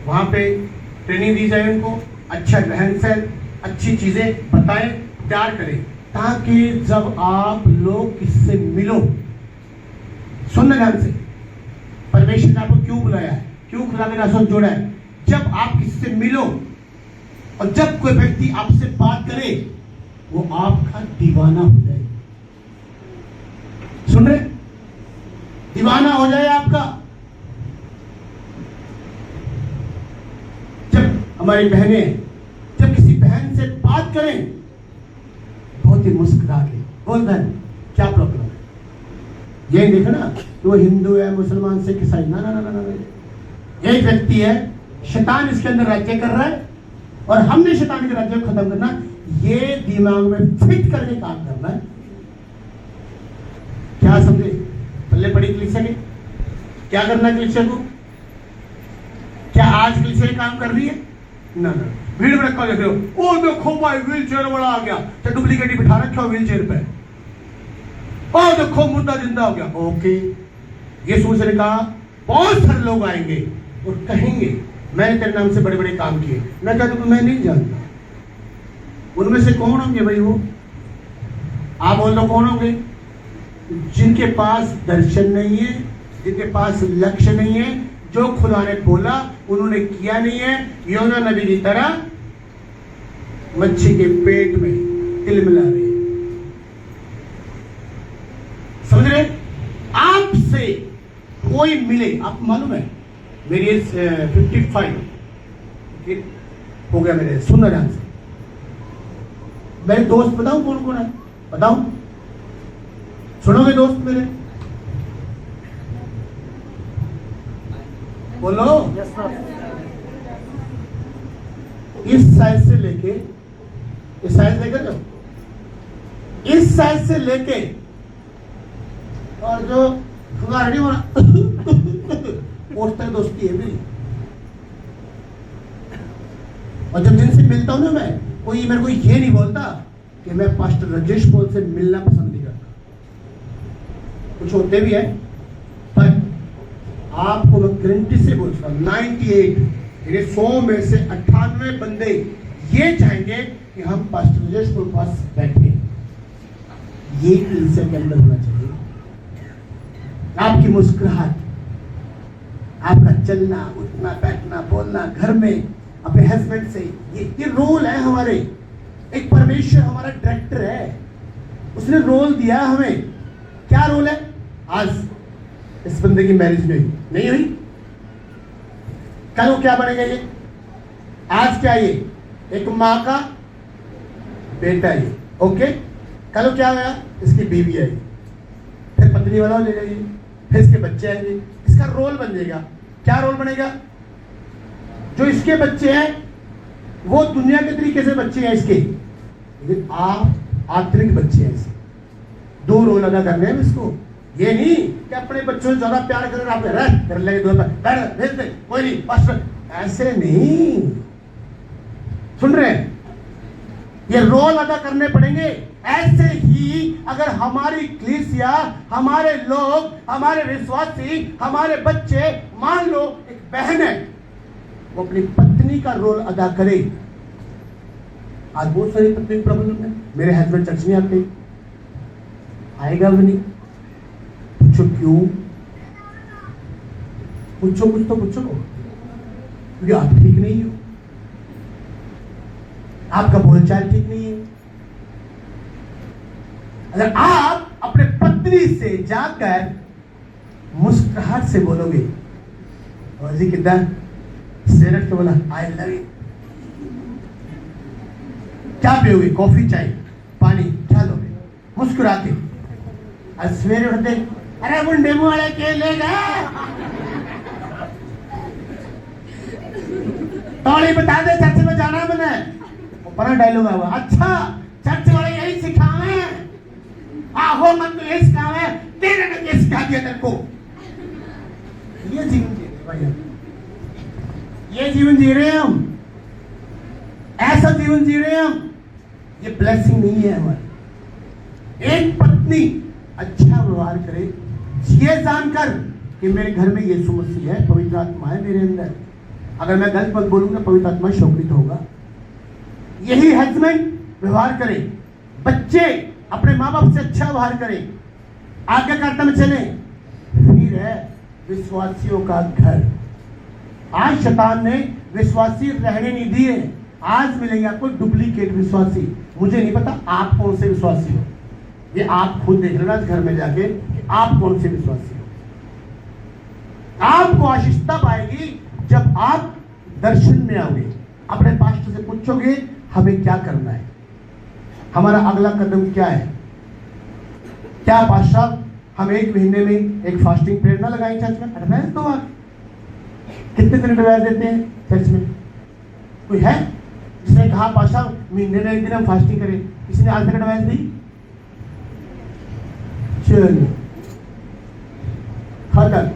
वहां पे ट्रेनिंग दी जाए, उनको अच्छा रहन सहन, अच्छी चीजें बताएं, तैयार करें, ताकि जब आप लोग किससे मिलो, सुनना ध्यान से, परमेश्वर ने आपको क्यों बुलाया है, क्यों खुदा के दासों जोड़ा है? जब आप किससे मिलो और जब कोई व्यक्ति आपसे बात करे वो आपका दीवाना हो जाए। सुन रहे? दीवाना हो जाए आपका। जब हमारी बहनें जब किसी बहन से बात करें बहुत ही मुस्कुरा के, बोल बहन क्या प्रॉब्लम है? ये देखो ना कि वो हिंदू है, मुसलमान, सिख, ईसाई, ना ना ना ना ना। एक व्यक्ति है, शैतान इसके अंदर राज्य कर रहा है और हमने शैतान के राज्य को खत्म करना, ये दिमाग में फिट करके काम करना है। क्या समझे? पल्ले पड़ी कलीसिया के क्या करना है? कलीसिया को क्या आज कलीसिया काम कर रही है? ना ना, भीड़ भड़का देख रहे हो, ओ देखो भाई व्हील चेयर वाला आ गया, तो डुप्लीकेट बिठा रखा व्हील चेयर पे, ओ देखो मुर्दा जिंदा हो गया। ओके, यीशु ने कहा बहुत सारे लोग आएंगे और कहेंगे मैंने तेरे नाम से बड़े बड़े काम किए। मैं कहता हूं मैं नहीं जानता। उनमें से कौन होंगे भाई वो? आप बोल दो कौन होंगे? जिनके पास दर्शन नहीं है, जिनके पास लक्ष्य नहीं है, जो खुदा ने बोला उन्होंने किया नहीं है, योना नबी की तरह मच्छी के पेट में तिलमिला रहे। समझ रहे? आपसे कोई मिले, आप मालूम है मेरी एज 55 हो गया मेरे, सुनना ध्यान से। मेरे दोस्त बताऊं कौन कौन है? बताऊं? सुनोगे दोस्त मेरे? बोलो। इस साइड से लेके इस साइड लेकर जाओ, इस साइड से लेके और जो खुगारड़ी हो रहा उस तक दोस्ती है मेरी। और जब जिनसे मिलता हूं ना मैं, कोई मेरे को ये नहीं बोलता कि मैं पास्टर राजेश पोल से मिलना पसंद नहीं करता। कुछ होते भी है, पर आपको मैं गारंटी से बोल रहा हूं 98 यानी 100 में से 98 बंदे ये चाहेंगे कि हम पास्टर राजेश के पास बैठे। ये कलीसिया के अंदर होना चाहिए। आपकी मुस्कुराहट, आपका चलना उठना बैठना बोलना घर में अपने हस्बैंड से, ये रोल है हमारे। एक परमेश्वर हमारा डायरेक्टर है, उसने रोल दिया हमें। क्या रोल है? आज इस बंदे की मैरिज नहीं हुई, कल क्या बनेगा ये? आज क्या ये? एक माँ का बेटा है, ओके। कल क्या होगा? इसकी बीवी आएगी, फिर पत्नी वाला ले जाएगी, फिर इसके बच्चे आएंगे। इसका रोल बन जाएगा। क्या रोल बनेगा? जो इसके बच्चे हैं वो दुनिया के तरीके से बच्चे हैं इसके, लेकिन आप आंतरिक बच्चे हैं इसके। दो रोल अदा करने हैं इसको। ये नहीं कि अपने बच्चों से ज्यादा प्यार करें, आप कर लगे दो भेज दे, कोई नहीं पास्टर, ऐसे नहीं। सुन रहे हैं? ये रोल अदा करने पड़ेंगे। ऐसे ही अगर हमारी कलीसिया, हमारे लोग, हमारे विश्वासी, हमारे बच्चे, मान लो एक बहन है, वो अपनी पत्नी का रोल अदा करे। आज बहुत सारी पत्नी प्रॉब्लम है। मेरे हस्बैंड चर्च नहीं आते, आएगा भी नहीं। पूछो क्यों? पूछो, कुछ तो पूछो, क्योंकि आप ठीक नहीं हो, आपका बोलचाल ठीक नहीं है। अगर आप अपने पत्नी से जाकर मुस्कुराहट से बोलोगे, और जी कितना सेरट के बोला आई लव यू, क्या पियोगे? कॉफी, चाय, पानी, क्या लोगे? मुस्कुरा के। और सवेरे उठते, अरे वो डेमो वाले के ले गए, तौड़ी बता दे चर्च में जाना मैंने। ऊपर डायलॉग आया, अच्छा चर्च वाले यही सिखावे, आहो मन तो यही सिखावे, तेरे ने क्या सिखा दिया तेरे को? ये जीवन जी रहे भाई, ये जीवन जी रहे हैं हम, ऐसा जीवन जी रहे हैं हम। ये ब्लेसिंग नहीं है हमारी। एक पत्नी अच्छा व्यवहार करे, ये जानकर कि मेरे घर में यीशु मसीह है, पवित्र आत्मा है मेरे अंदर। अगर मैं गलत मत बोलूंगा, पवित्र आत्मा शोभित होगा। यही हस्बैंड व्यवहार करे, बच्चे अपने माँ बाप से अच्छा व्यवहार करें, आज्ञाकारिता में चले। फिर है विश्वासियों का घर। आज शैतान ने विश्वासी रहने नहीं दिए। आज मिलेंगे आपको डुप्लीकेट विश्वासी। मुझे नहीं पता आप कौन से विश्वासी हो, ये आप खुद देख लेना घर में जाके कि आप कौन से विश्वासी हो। आपको आशीष तब आएगी जब आप दर्शन में आओगे, अपने पास्टर से पूछोगे हमें क्या करना है, हमारा अगला कदम क्या है। क्या पास्टर हम 1 महीने में एक फास्टिंग प्रेयर ना लगाएं चर्च में? एडवाइस दो आप। कितने दिन एडवाइस देते हैं चर्च में? कोई है जिसने कहा पास्टर महीने में 1 दिन हम फास्टिंग करें? किसी ने आज तक एडवाइस दी? चलो खत्म।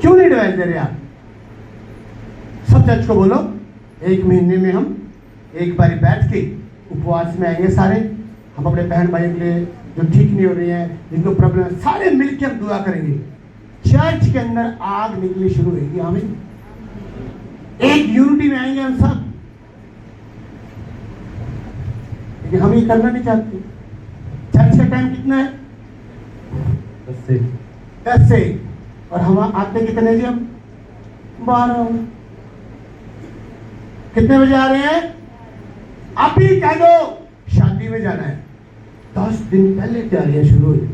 क्यों नहीं एडवाइस दे रहे आप? सब चर्च को बोलो 1 महीने में हम एक बार बैठ के उपवास में आएंगे सारे। हम अपने बहन भाइयों के लिए जो ठीक नहीं हो रही है, जिनको प्रॉब्लम है, सारे मिलकर हम दुआ करेंगे। चर्च के अंदर आग निकलनी शुरू होगी। हमें एक यूनिटी में आएंगे हम सब, लेकिन हम ये करना नहीं चाहते। चर्च का टाइम कितना है? 10 से। और हम आते कितने जी? हम 12। कितने बजे आ रहे हैं? अभी कह दो शादी में जाना है, 10 दिन पहले तैयारियां शुरू हुई।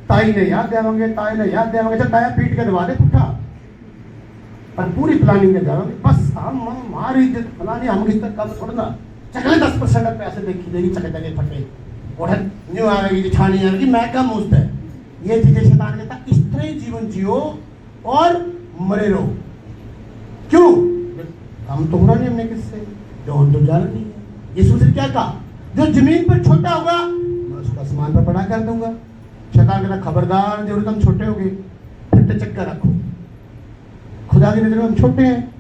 ताई ने याद देवांगे, ताई ने याद देवांगे, अच्छा ताया पीट के दबा दे पुट्ठा, पर पूरी प्लानिंग के जाओगे। बस हम हमारी इज्जत फलानी, हम किस तक कम छोड़ना, चकले 10% पैसे देखी देगी, चके चके फटे उठन न्यू आ गई जिठानी आ गई, मैं कम मुस्त है। ये चीजें शैतान कहता इस तरह जीवन जियो और मरे रहो। क्यों? हम तो होना नहीं, हमने किससे जो हम तो जाना नहीं है। यीशु से क्या कहा? जो जमीन पर छोटा होगा मैं उसको आसमान पर बड़ा कर दूंगा। शैतान कहता खबरदार, जरूर हम छोटे हो गए, फिर चक्कर रखो। खुदा की नजर में हम छोटे हैं,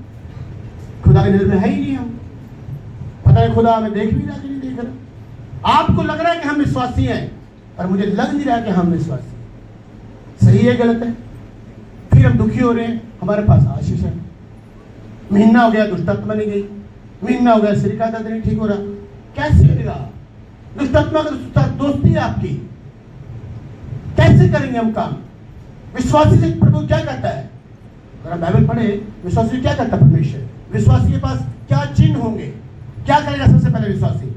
खुदा की नजर में है ही नहीं हम। पता है खुदा हमें देख भी रहा कि नहीं देख रहा। आपको लग रहा है कि हम विश्वासी हैं, और मुझे लग नहीं रहा कि हम विश्वासी। सही है गलत है? फिर हम दुखी हो रहे हैं, हमारे पास आशीष है। महीना हो गया दुष्टात्मा नहीं गई, महीना हो गया सिर का दर्द नहीं ठीक हो रहा, कैसे होगा? दुष्टात्मा का दोस्ती है आपकी, कैसे करेंगे हम काम? विश्वासी से प्रभु क्या कहता है? अगर हम बाइबल पढ़े, विश्वासी क्या कहता है परमेश्वर? विश्वासी के पास क्या चिन्ह होंगे? क्या करेगा सबसे पहले विश्वासी?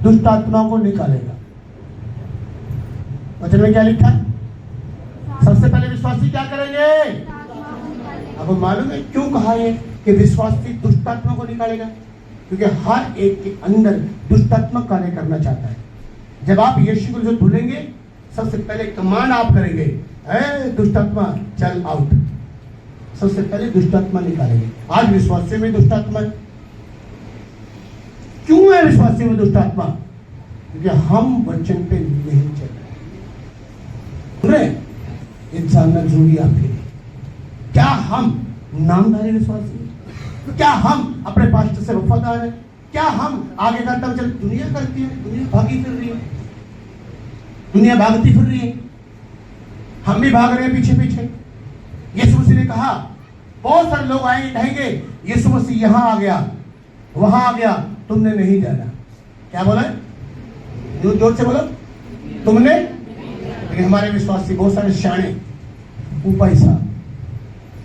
दुष्ट आत्मा को निकालेगा। वचन में क्या लिखा है? सबसे पहले विश्वासी क्या करेंगे? आपको मालूम है क्यों कहा है कि विश्वासी दुष्ट आत्मा को निकालेगा? क्योंकि हर एक के अंदर दुष्टात्मा कार्य करना चाहता है। जब आप यीशु को जो भूलेंगे, सबसे पहले कमांड आप करेंगे, ए दुष्टात्मा चल आउट। सबसे पहले दुष्टात्मा निकालेंगे। आज विश्वासियों में दुष्टात्मा है। क्यों है विश्वासियों में दुष्टात्मा? क्योंकि हम वचन पे नहीं चल रहे। ये जानना जरूरी है आपके लिए। क्या हम नामधारी विश्वासी हैं? क्या हम अपने पास्टर से वफादार हैं? क्या हम आगे का काम चल? दुनिया करती है, दुनिया भागी फिर रही है, दुनिया भागती फिर रही है, हम भी भाग रहे हैं पीछे पीछे। यीशु मसीह ने कहा, बहुत सारे लोग आएंगे कहेंगे यीशु मसीह यहां आ गया, वहां आ गया, तुमने नहीं जाना। क्या बोला? जोर से बोलो, तुमने। लेकिन हमारे विश्वासी बहुत सारे शाणे ऊपर हिस्सा,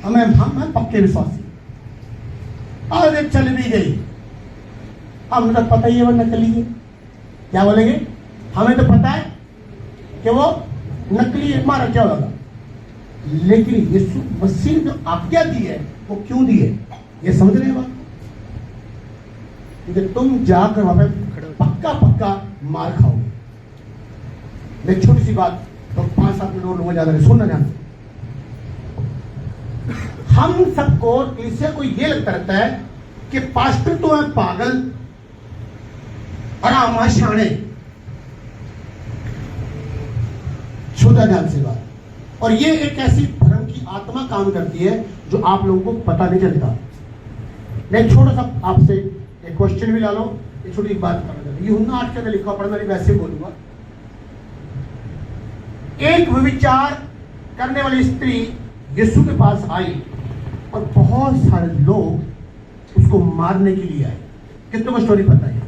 हम पक्के विश्वासी। और एक चल भी गई, हमें तो पता ही है वो नकली है। क्या बोलेंगे? हमें तो पता है कि वो नकली है, मारा क्या होगा। लेकिन यीशु मसीह ने जो आज्ञा दी है वो क्यों दी है? ये समझ रहे हो? क्योंकि तुम जाकर वहां पे पक्का मार खाओगे। मैं छोटी सी बात तो 5-7 मिनट और लोगों ज्यादा नहीं सुनना जानते। हम सबको कलीसिया को ये लगता रहता है कि पास्टर तो है पागल और हम शाणे। छोटा ध्यान से बात। और ये एक ऐसी भ्रम की आत्मा काम करती है जो आप लोगों को पता नहीं चलता। मैं छोटा सा आपसे एक क्वेश्चन भी डालो, एक छोटी बात करना चाहता हूं। यूहन्ना 8 के अंदर लिखा, पढ़ना नहीं वैसे बोलूंगा। एक व्यभिचार करने वाली स्त्री यीशु के पास आई और बहुत सारे लोग उसको मारने के लिए आए। कितनों को स्टोरी पता है?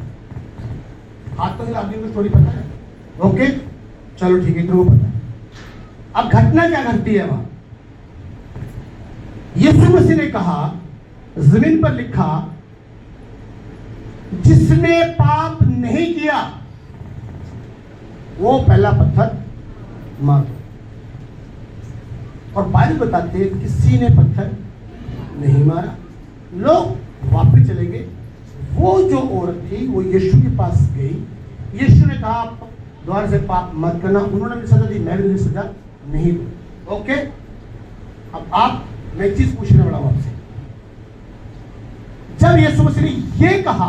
हाथ तो आदमी को स्टोरी पता है? ओके, चलो ठीक है, इतना पता है। अब घटना क्या घटती है वहां? यीशु मसीह ने कहा, जमीन पर लिखा, जिसने पाप नहीं किया वो पहला पत्थर मार। और बाइबल बताते हैं किसी ने पत्थर नहीं मारा। लोग वापस चले गए। वो जो औरत थी वो यीशु के पास गई। यीशु ने कहा, आप द्वार से पाप मत करना। उन्होंने भी सजा दी, मैं भी सजा नहीं दूं। ओके, अब मैं एक चीज पूछने वाला हूं आपसे। जब यीशु मसीह ने ये कहा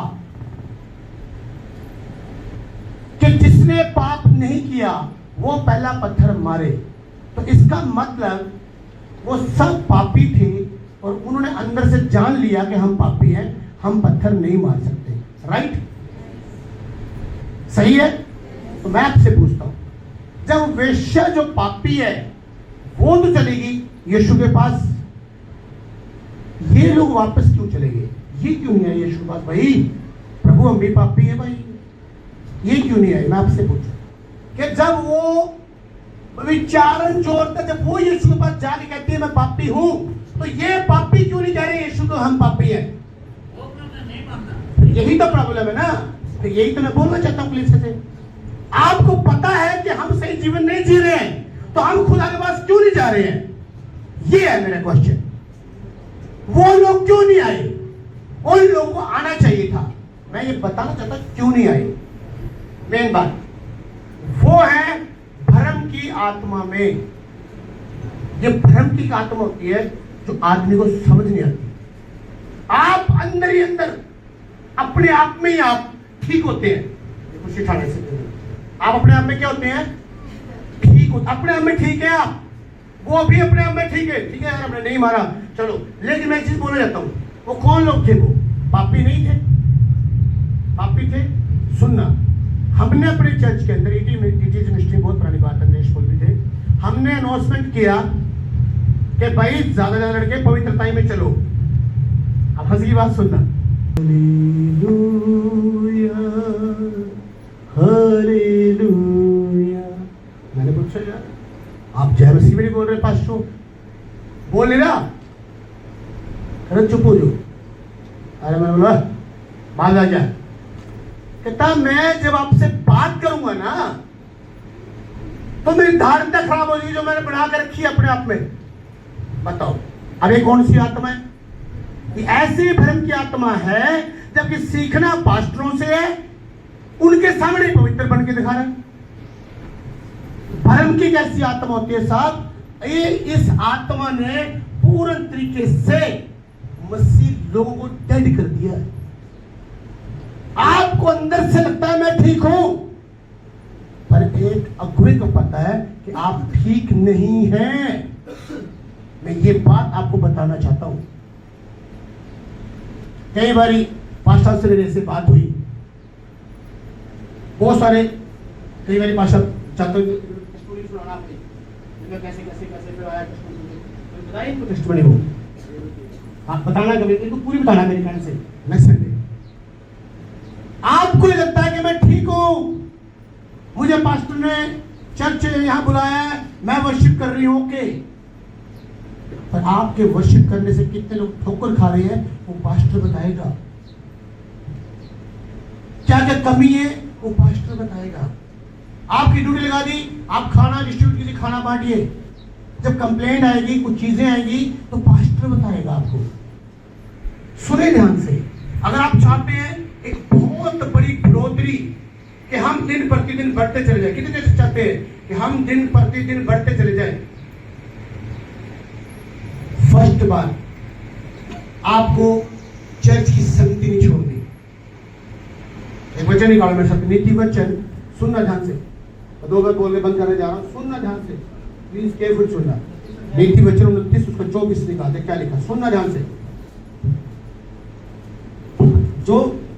कि जिसने पाप नहीं किया वो पहला पत्थर मारे, तो इसका मतलब वो सब पापी थे और उन्होंने अंदर से जान लिया कि हम पापी हैं, हम पत्थर नहीं मार सकते। राइट? सही है? तो मैं आपसे पूछता हूं, जब वेश्या जो पापी है वो तो चलेगी यीशु के पास, ये लोग वापस क्यों चले गए? ये क्यों नहीं आए यीशु के पास? भाई प्रभु हम भी पापी है भाई, ये क्यों नहीं आए? मैं आपसे पूछूं कि जब वो विचारण जोड़ता, जब वो यीशु के पास जाके कहती है मैं पापी हूं, तो ये पापी क्यों नहीं कह रहे यीशु को हम पापी हैं? यही तो प्रॉब्लम है ना। तो यही तो मैं बोलना चाहता हूं पुलिस से। आपको पता है कि हम सही जीवन नहीं जी रहे हैं, तो हम खुदा के पास क्यों नहीं जा रहे हैं? ये है मेरा क्वेश्चन। वो लोग क्यों नहीं आए? उन लोगों को आना चाहिए था। मैं ये बताना चाहता क्यों नहीं आए। मेन बात वो है भ्रम की आत्मा में। ये भ्रम की आत्मा होती है जो आदमी को समझ नहीं आती। आप अंदर ही अंदर अपने आप में ही आप ठीक होते हैं। कुछ सिखाने से आप अपने आप में क्या होते हैं? ठीक होते। अपने आप में ठीक है आप, वो भी अपने आप में ठीक है। ठीक है यार, हमने नहीं मारा, चलो। लेकिन मैं एक चीज बोलना चाहता हूं, वो कौन लोग थे? वो पापी नहीं थे? पापी थे? सुनना, हमने अपने चर्च के अंदर इट इज मिनिस्ट्री, बहुत पुरानी बात है, देश भी थे, हमने अनाउंसमेंट किया कि भाई ज्यादा ज्यादा लड़के पवित्रता में चलो। अब हंसी की बात सुनना, हालेलुया हालेलुया। मैंने पूछा यार आप जय मसीह में नहीं बोल रहे, पास्टर बोल नहीं रहा, अरे चुप हो जो। अरे मैं बोला बात आ गया, कहता मैं जब आपसे बात करूंगा ना तो मेरी धारणा खराब हो जाएगी जो मैंने बना कर रखी है अपने आप में। बताओ अब ये कौन सी आत्मा है? ये ऐसी भ्रम की आत्मा है जबकि सीखना पास्टरों से है, उनके सामने पवित्र बन के दिखा रहा है। भ्रम की कैसी आत्मा होती है साहब? ये इस आत्मा ने पूर्ण तरीके से मसीह लोगों को डेड कर दिया है। आपको अंदर से लगता है मैं ठीक हूं, पर एक अगुवे को पता है कि आप ठीक नहीं हैं। मैं ये बात आपको बताना चाहता हूं। कई बारी पास्टर से मेरे से बात हुई, बहुत सारे कई बारी पास्टर चाहते स्टोरी सुनाना आपने, कैसे कैसे कैसे फिर आया बताइए इनको टेस्टमनी हो, आप बताना कभी, इनको पूरी बताना मेरे कान से नेक्स्ट संडे। आपको लगता है कि मैं ठीक हूं, मुझे पास्टर ने चर्च यहां बुलाया है, मैं वर्शिप कर रही हूं, ओके, पर आपके वर्शिप करने से कितने लोग ठोकर खा रहे हैं वो पास्टर बताएगा। क्या क्या कमी है वो पास्टर बताएगा। आपकी ड्यूटी लगा दी, आप खाना डिस्ट्रीब्यूट कीजिए, खाना बांटिए, जब कंप्लेंट आएगी कुछ चीजें आएगी तो पास्टर बताएगा आपको। सुने ध्यान से, अगर आप चाहते हैं एक बहुत बड़ी बढ़ोतरी कि हम दिन प्रतिदिन बढ़ते चले जाए, कितने जैसे चाहते हैं कि हम दिन प्रतिदिन बढ़ते चले जाए, फर्स्ट बात आपको चर्च की संगति नहीं छोड़नी। एक वचन निकालो मेरे साथ, नीति वचन, सुनना ध्यान से, दो बार बोल के बंद करने जा रहा हूं, सुनना ध्यान से, प्लीज केयरफुल सुनना। नीति वचन 29 उसका 24 निकालते, क्या लिखा सुनना ध्यान से।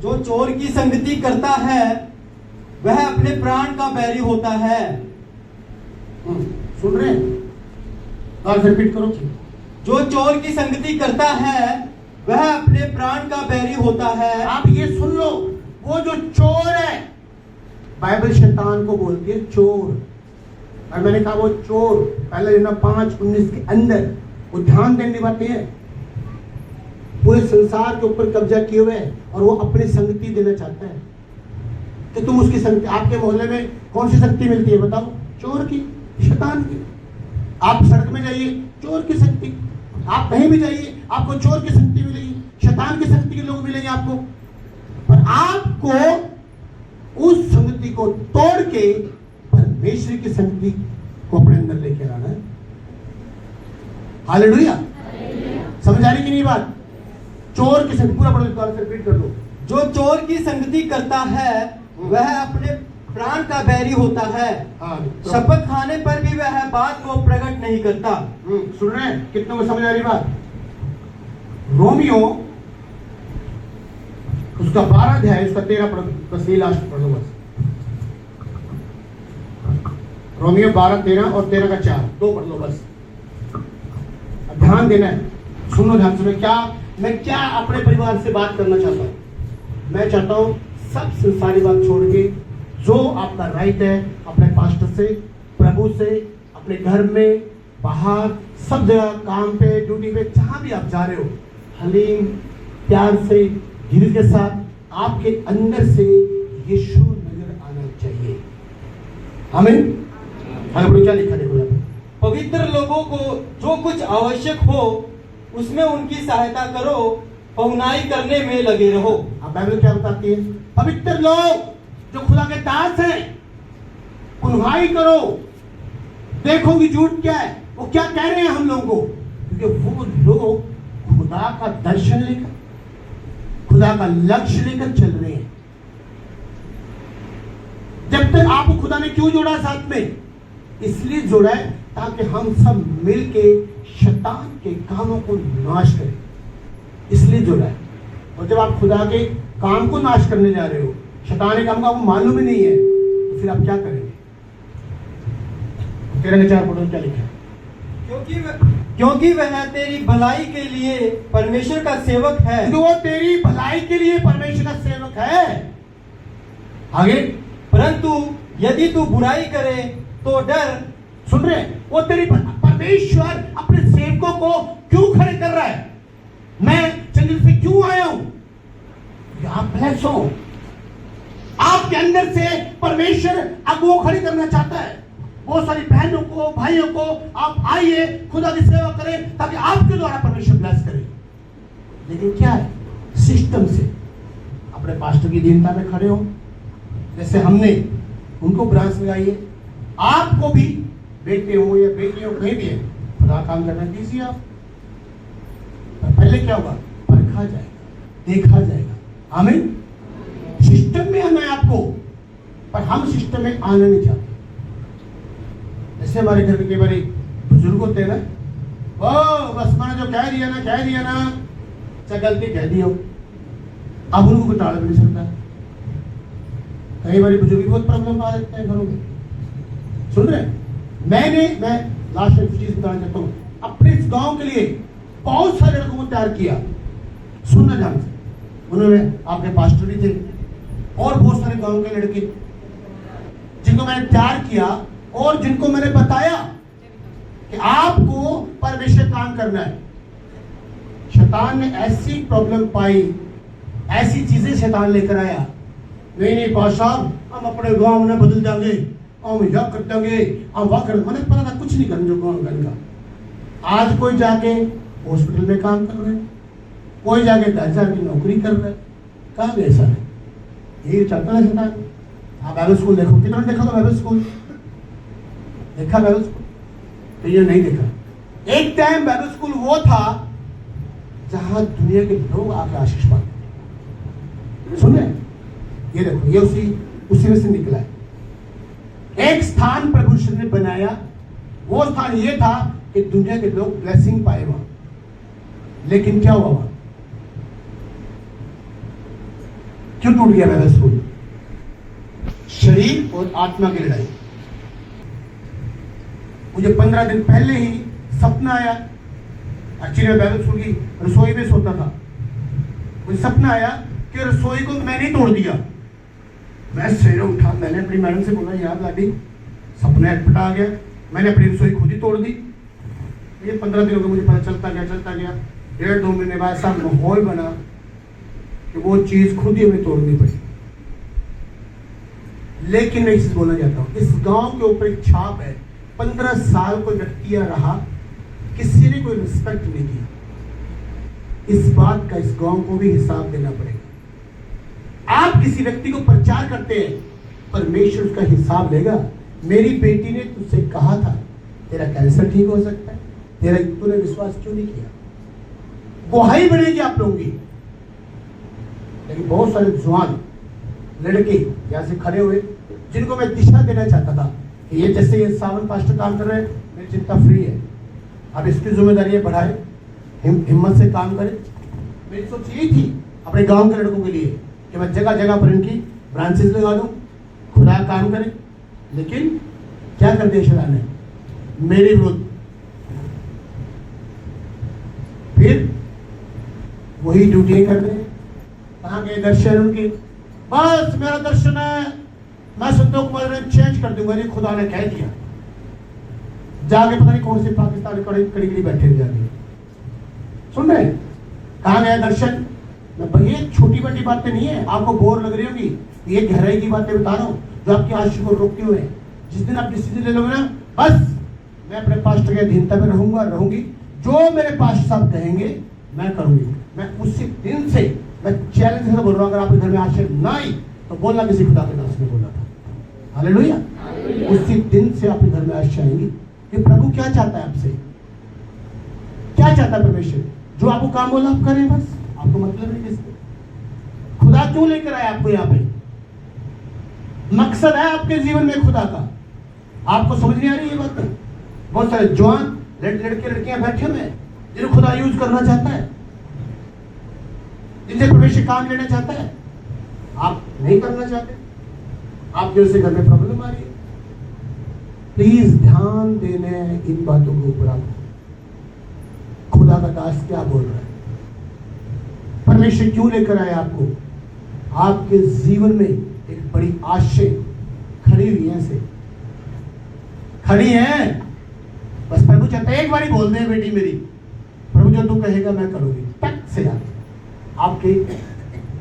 जो चोर की संगति करता है वह अपने प्राण का बैरी होता है। सुन रहे हैं? और रिपीट करो। जो चोर की संगति करता है वह अपने प्राण का बैरी होता है। आप ये सुन लो, वो जो चोर है, बाइबल शैतान को बोलती है चोर, और मैंने कहा वो चोर पहले 5:19 के अंदर वो ध्यान देने वाली है, पूरे संसार के ऊपर कब्जा किए हुए है और वो अपनी संगति देना चाहता है कि तुम उसकी संगति। आपके मोहल्ले में कौन सी शक्ति मिलती है बताओ? चोर की, शैतान की। आप सड़क में जाइए, चोर की शक्ति, आप कहीं भी जाइए आपको चोर की शक्ति मिलेगी, शैतान की शक्ति के लोग मिलेंगे आपको। पर आपको उस संगति को तोड़ के परमेश्वर की संगति को अपने अंदर लेके आना है। हालेलुया। समझ आ रही कि नहीं बात? चोर की संगति, पूरा पढ़ो, रिपीट कर दो। जो चोर की संगति करता है वह अपने प्राण का बैरी होता है। शपथ खाने पर भी वह बात को प्रकट नहीं करता। सुन रहे हैं? कितनों को समझ आ रही बात? रोमियो उसका 12 अध्याय उसका 13 पढ़ो, बस ये लास्ट पढ़ो बस। रोमियो 12, 13 और 13 का 4 दो पढ़ लो बस। ध्यान देना है, सुनो ध्यान से। मैं क्या अपने परिवार से बात करना चाहता हूं। मैं चाहता हूं सब संसारी बात छोड़ के जो आपका राइट है अपने पास्टर से, प्रभु से, अपने घर में, बाहर, सब जगह, काम पे, ड्यूटी पे, जहां भी आप जा रहे हो, हलीम प्यार से, धीरज के साथ आपके अंदर से यीशु नजर आना चाहिए। आमीन। क्या लिखा देखो, पवित्र लोगों को जो कुछ आवश्यक हो उसमें उनकी सहायता करो, पहुनाई करने में लगे रहो। अब बाइबल क्या बताती है? पवित्र लोग जो खुदा के दास हैं, पुनवाई करो। देखो कि झूठ क्या है, वो क्या कह रहे हैं हम लोगों को, क्योंकि वो लोग खुदा का दर्शन लेकर, खुदा का लक्ष्य लेकर चल रहे हैं। जब तक आपको खुदा ने क्यों जोड़ा साथ में? इसलिए जोड़ा है ताकि हम सब मिलके शैतान के कामों को नाश करें, इसलिए जोड़ा है। और जब आप खुदा के काम को नाश करने जा रहे हो, शैतान का हमको मालूम ही नहीं है, तो फिर आप क्या करेंगे? 13 के 4 पढ़ो क्या लिखा है? क्योंकि वह तेरी भलाई के लिए परमेश्वर का सेवक है। तो वो तेरी भलाई के लिए परमेश्वर का सेवक है। आगे, परंतु यदि तू बुराई करे तो डर। सुन रहे हैं? वो तेरी परमेश्वर अपने सेवकों को क्यों खड़े कर रहा है? मैं चंद्र से क्यों आया हूं? आप ब्लेस हो, आपके अंदर से परमेश्वर अगुओं खड़ी करना चाहता है। बहुत सारी बहनों को, भाइयों को, आप आइए खुदा की सेवा करें ताकि आपके द्वारा परमेश्वर ब्लेस करे। लेकिन क्या है? सिस्टम से अपने पास्टर की दीनता में खड़े हो, जैसे हमने उनको ब्रांच लगाई है, आपको भी बेटे हो या बेटी हो कहीं भी है, खुदा काम करना दीजिए आप। पर पहले क्या होगा? परखा जाएगा, देखा जाएगा। आमीन। सिस्टम में आना है आपको, पर हम सिस्टम में आना नहीं चाहते। जैसे हमारे घर में कई बार बुजुर्ग होते हैं ना, ओ बस मैंने जो कह दिया ना, चाहे गलती कह दी हो, अब उनको कुछ टाल भी नहीं सकता। कई बार बुजुर्ग बहुत प्रॉब्लम आ जाते हैं घरों में। सुन रहे हैं? मैं लास्ट एक चीज बताना चाहता हूँ। अपने इस गांव के लिए बहुत सारे लड़कों को तैयार किया। सुनना ध्यान से, उन्होंने आपके पास्टर भी थे और बहुत सारे गांव के लड़के जिनको मैंने तैयार किया और जिनको मैंने बताया कि आपको परमेश्वर काम करना है। शैतान ने ऐसी प्रॉब्लम पाई, ऐसी चीजें शैतान लेकर आया, नहीं पास साहब हम अपने गांव में बदल जाएंगे, हम यह कर देंगे, हम वह कर, मैंने पता था कुछ नहीं करना जो गांव का। आज कोई जाके हॉस्पिटल में काम कर रहे हैं, कोई जाके 10,000 की नौकरी कर रहा है। कहाँ भी ऐसा है, ये चलता है शैतान। आप बाइबल स्कूल देखो, कितना देखा था बाइबल स्कूल? देखा बाइबल स्कूल? तो ये नहीं देखा। एक टाइम बाइबल स्कूल वो था जहां दुनिया के लोग आके आशीष पाते। सुने? ये देखो, ये उसी में से निकला है। एक स्थान प्रभु श्री ने बनाया, वो स्थान ये था कि दुनिया के लोग ब्लेसिंग पाए वहां। लेकिन क्या हुआ? क्यों टूट गया बाइबल स्कूल? शरीर और आत्मा की लड़ाई। मुझे 15 दिन पहले ही सपना आया। एक्चुअली मैं बाइबल स्कूल की रसोई में सोता था। मुझे सपना आया कि रसोई को मैंने तोड़ दिया। मैं सवेरे उठा, मैंने अपनी मैडम से बोला, यार लाडी सपना अटपटा आ गया, मैंने अपनी रसोई खुद ही तोड़ दी। ये 15 दिन हो गए, मुझे पता चलता गया। 1.5-2 महीने बाद ऐसा माहौल बना कि वो चीज खुद ही हमें तोड़नी पड़ी। लेकिन मैं इसे बोलना चाहता हूं, इस गांव के ऊपर एक छाप है। 15 साल कोई व्यक्ति रहा, किसी ने कोई रिस्पेक्ट नहीं किया। इस बात का इस गांव को भी हिसाब देना पड़ेगा। आप किसी व्यक्ति को प्रचार करते हैं, परमेश्वर उसका हिसाब लेगा। मेरी बेटी ने तुझसे कहा था तेरा कैंसर ठीक हो सकता है, तूने विश्वास क्यों नहीं किया? गुहाई बनेगी आप लोगों की। लेकिन बहुत सारे जवान लड़के यहां से खड़े हुए जिनको मैं दिशा देना चाहता था कि ये जैसे ये सावन पास्टर काम कर रहे हैं, मेरी चिंता फ्री है। अब इसकी जिम्मेदारी बढ़ाए, हिम्मत से काम करें। मेरी सोच यही थी अपने गांव के लड़कों के लिए कि मैं जगह जगह पर इनकी ब्रांचेस लगा दूं, खुदा काम करें। लेकिन क्या कर दिया शैतान ने? मेरे विरुद्ध। फिर वही ड्यूटी कर रहे हैं। कहाँ गए दर्शन उनके? बस मेरा दर्शन है, मैं संतोष कुमार ने चेंज कर दूंगा, ये खुदा ने कह दिया। जाके पता नहीं कौन से पाकिस्तानी कड़ी बैठे जाके। सुन रहे? कहाँ गया दर्शन? मैं ये छोटी बड़ी बातें नहीं है, आपको बोर लग रही होगी, ये गहराई की बातें बता रहा हूँ जो आपकी आशीष को रोकती हुए। जिस दिन आप डिसीजन ले लोगे ना, बस मैं अपने पास्टर के अधीनता में रहूंगी। जो मेरे पास्टर साहब कहेंगे मैं करूंगी। मैं उसी दिन से मैं चैलेंज से बोल रहा हूँ, अगर आपके घर में आशीष ना आई तो बोलना किसी खुदा के दास ने बोला था। हालेलुया। उसी दिन से आपके घर में आशीष आएंगी। कि प्रभु क्या चाहता है आपसे? क्या चाहता है परमेश्वर? जो आपको काम बोला आप करें, बस आपको मतलब नहीं किससे। खुदा क्यों लेकर आया आपको यहाँ पे? मकसद है आपके जीवन में खुदा का। आपको समझ नहीं आ रही ये बात? बहुत सारे जवान लड़के लड़कियां बैठे हुए हैं जिन्हें खुदा यूज करना चाहता है, जिनसे परमेश्वर काम लेना चाहता है। आप नहीं करना चाहते, आपके वजह से घर में प्रॉब्लम आ रही है, प्लीज ध्यान देने इन बातों के ऊपर। आप खुदा का दास क्या बोल रहा है, परमेश्वर क्यों लेकर आया आपको? आपके जीवन में एक बड़ी आशा खड़ी हुई है, से खड़ी है। बस प्रभु चाहता है एक बारी बोल दे बेटी मेरी, प्रभु जो तू कहेगा मैं करूंगी, टक से आपके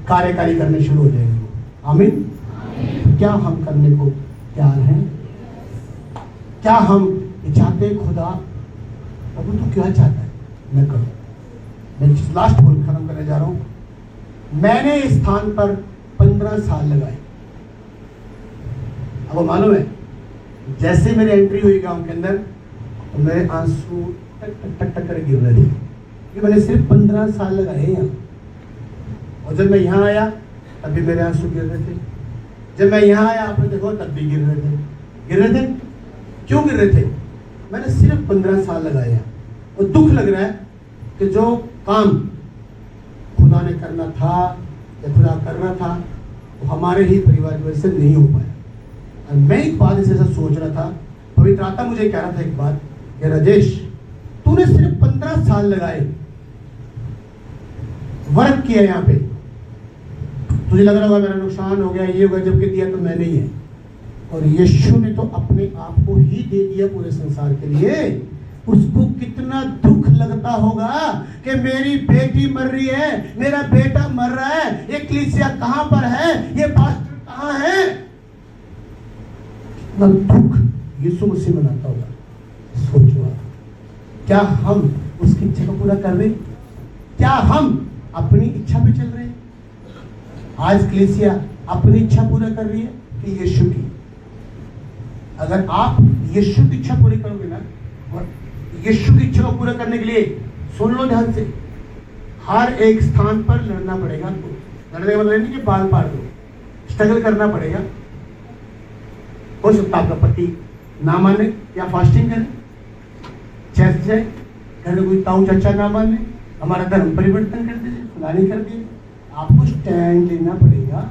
कार्यकारी करने शुरू हो जाएंगे। आमीन। क्या हम करने को तैयार हैं? क्या हम चाहते हैं खुदा प्रभु तू क्या चाहता है मैं करूं? मैं लास्ट बोल खत्म करने जा रहा हूं। मैंने इस स्थान पर 15 साल लगाए। अब मालूम है जैसे मेरी एंट्री हुई गांव के अंदर तो मेरे आंसू टक टक टक टक कर गिर रहे थे, क्योंकि मैंने सिर्फ 15 साल लगाए यहाँ। और जब मैं यहाँ आया तब भी मेरे आंसू गिर रहे थे, जब मैं यहाँ आया आपने देखो तब भी गिर रहे थे। क्यों गिर रहे थे? मैंने सिर्फ 15 साल लगाए हैं। और दुख लग रहा है कि जो काम खुदा ने करना था या खुदा करना था वो हमारे ही परिवार की वजह से नहीं हो पाया। और मैं एक बात ऐसा सोच रहा था, पवित्र आत्मा मुझे कह रहा था एक बात, कि राजेश तूने सिर्फ 15 साल लगाए, वर्क किया यहाँ पे, तुझे लग रहा होगा मेरा नुकसान हो गया, ये हो गया, जबकि दिया तो मैंने ही है। और यीशु ने तो अपने आप को ही दे दिया पूरे संसार के लिए। उसको कितना दुख लगता होगा कि मेरी बेटी मर रही है, मेरा बेटा मर रहा है, ये कलीसिया कहां पर है, ये पास्टर कहां है। कितना दुख यीशु मसीह मनाता होगा। सोचो आप, क्या हम उसकी इच्छा को पूरा कर रहे? क्या हम अपनी इच्छा पे चल रहे हैं? आज कलीसिया अपनी इच्छा पूरा कर रही है कि यीशु की? अगर आप यीशु की इच्छा पूरी करोगे ना, और यीशु की इच्छा को पूरा करने के लिए सुन लो ध्यान से, हर एक स्थान पर लड़ना पड़ेगा आपको। लड़ने का मतलब नहीं कि बाल पाड़ दो, स्ट्रगल करना पड़ेगा। हो सकता आपका पति ना माने या फास्टिंग करे, चर्च जाए, घर में कोई ताऊ चाचा ना माने, हमारा धर्म परिवर्तन कर दे, फलानी कर दे, आपको स्टैंड लेना पड़ेगा।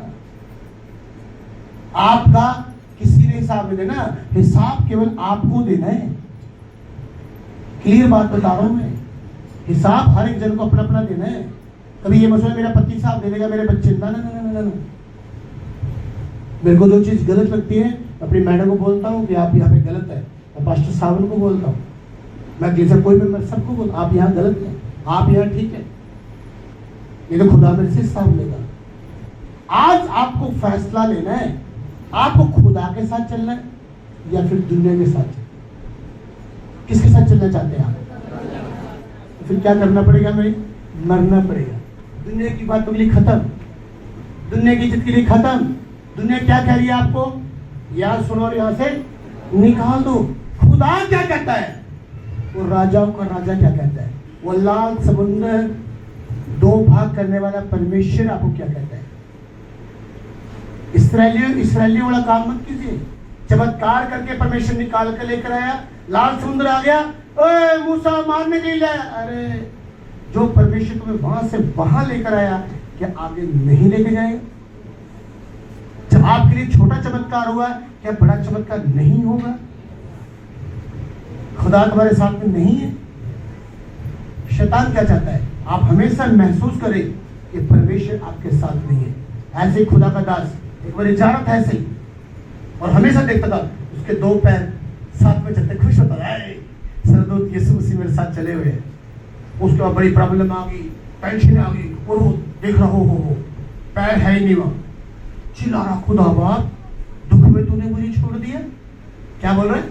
आपका किसी ने हिसाब नहीं देना, हिसाब केवल आपको देना है। क्लियर बात बता रहा हूं मैं, हिसाब हर एक जन को अपना अपना देना है। कभी ये मसला मेरा पति साहब दे देगा, मेरे बच्चे ना ना ना ना ना। मेरे को जो चीज गलत लगती है अपनी मैडम को बोलता हूँ कि आप यहाँ पे गलत है, मैं पास्टर साहब को बोलता हूँ, मैं जैसे कोई भी सबको बोल, आप यहाँ गलत है, आप यहाँ ठीक है, ये तो खुदा मेरे से हिसाब लेगा। आज आपको फैसला लेना है, आपको खुदा के साथ चलना है या फिर दुनिया के साथ? किसके साथ चलना चाहते हैं आप? फिर क्या करना पड़ेगा? हमें मरना पड़ेगा। दुनिया की बातों के लिए खत्म, दुनिया की इज्जत के लिए खत्म। दुनिया क्या कह रही है आपको? यहाँ सुनो और यहाँ से निकाल दो। खुदा क्या कहता है? वो राजाओं का राजा क्या कहता है? वो लाल समुद्र 2 भाग करने वाला परमेश्वर आपको क्या कहता है? इसराइलियों वाला काम मत कीजिए। चमत्कार करके परमेश्वर निकाल कर लेकर आया, लाल समुद्र आ गया, ओए मूसा मारने के लिए लाया। अरे जो परमेश्वर तुम्हें वहां से वहां लेकर आया, क्या आगे नहीं लेके जाएगा? जब आपके लिए छोटा चमत्कार हुआ, क्या बड़ा चमत्कार नहीं होगा? खुदा तुम्हारे साथ में नहीं है। शैतान क्या चाहता है? आप हमेशा महसूस करें कि परमेश्वर आपके साथ नहीं है। ऐसे ही खुदा का दास एक बार जा रहा था ऐसे ही, और हमेशा देखता था उसके 2 पैर साथ में चलते, खुश होता था, सरदूत यीशु मसीह मेरे साथ चले हुए हैं। उसके बाद बड़ी प्रॉब्लम आ गई, टेंशन आ गई, और वो देख रहा हो पैर है ही नहीं वहां, चिल्ला रहा, खुदा बाप दुख में तूने मुझे छोड़ दिया। क्या बोल रहे?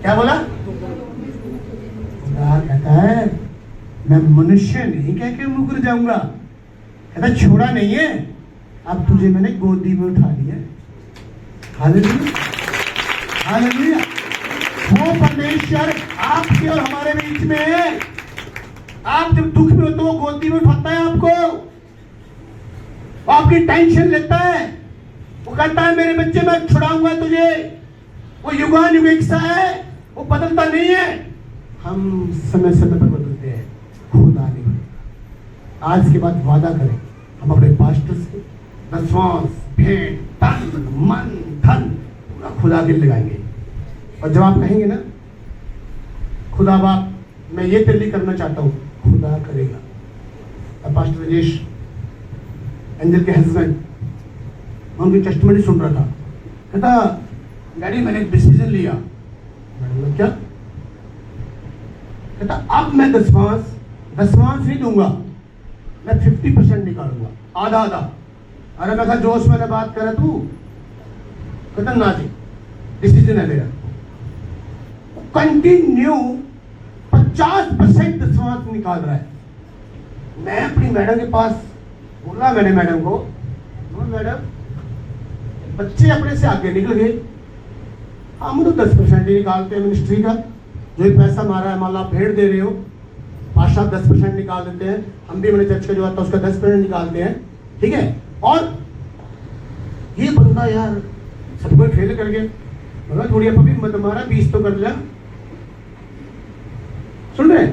क्या बोला? खुदा कहता है मैं मनुष्य नहीं कह के मुकर जाऊंगा, कहता छोड़ा नहीं है, अब तुझे मैंने गोदी में उठा लिया। Hallelujah, hallelujah. वो परमेश्वर आपके और हमारे बीच में है। आप जब दुख में हो तो वो गोदी में उठाता है आपको, वो आपकी टेंशन लेता है, वो कहता है मेरे बच्चे मैं छुड़ाऊंगा तुझे। वो युगान युग सा है, वो बदलता नहीं है। हम समय समय पर बदलते हैं, खुदा नहीं। आज के बाद वादा करें हम अपने पास्टर से, दसवांश, भेंट, तन, मन, धन पूरा खुदा के लिए लगाएंगे। और जब आप कहेंगे ना, खुदा बाप मैं ये तेरे लिए करना चाहता हूँ, खुदा करेगा। अब पास्टर राजेश एंजल के हस्बैंड, मैं उनकी टेस्टिमनी सुन रहा था, कहता डैडी मैंने एक डिसीजन लिया। मैंने क्या? कहता अब मैं दसवांश नहीं दूंगा, मैं 50% निकालूंगा, आधा आधा। अरे मैं कहा जोश मैंने बात करा तू? कहता ना जी, डिसीजन है मेरा। कंटिन्यू 50% दसवांश निकाल रहा है। मैं अपनी मैडम के पास बोला, मैंने मैडम को, मैडम बच्चे अपने से आगे निकल गए, हम तो 10% ही निकालते हैं मिनिस्ट्री का। जो ही पैसा मारा है, मान लो आप भेड़ दे रहे हो, पाशा 10% निकाल देते हैं, हम भी मैंने चर्च का जो आता है उसका 10% निकालते हैं, ठीक है। और ये बंदा यार सबको फेल कर गया, बोला थोड़ी अपनी मत मारा, 20 तो कर लिया। सुन रहे,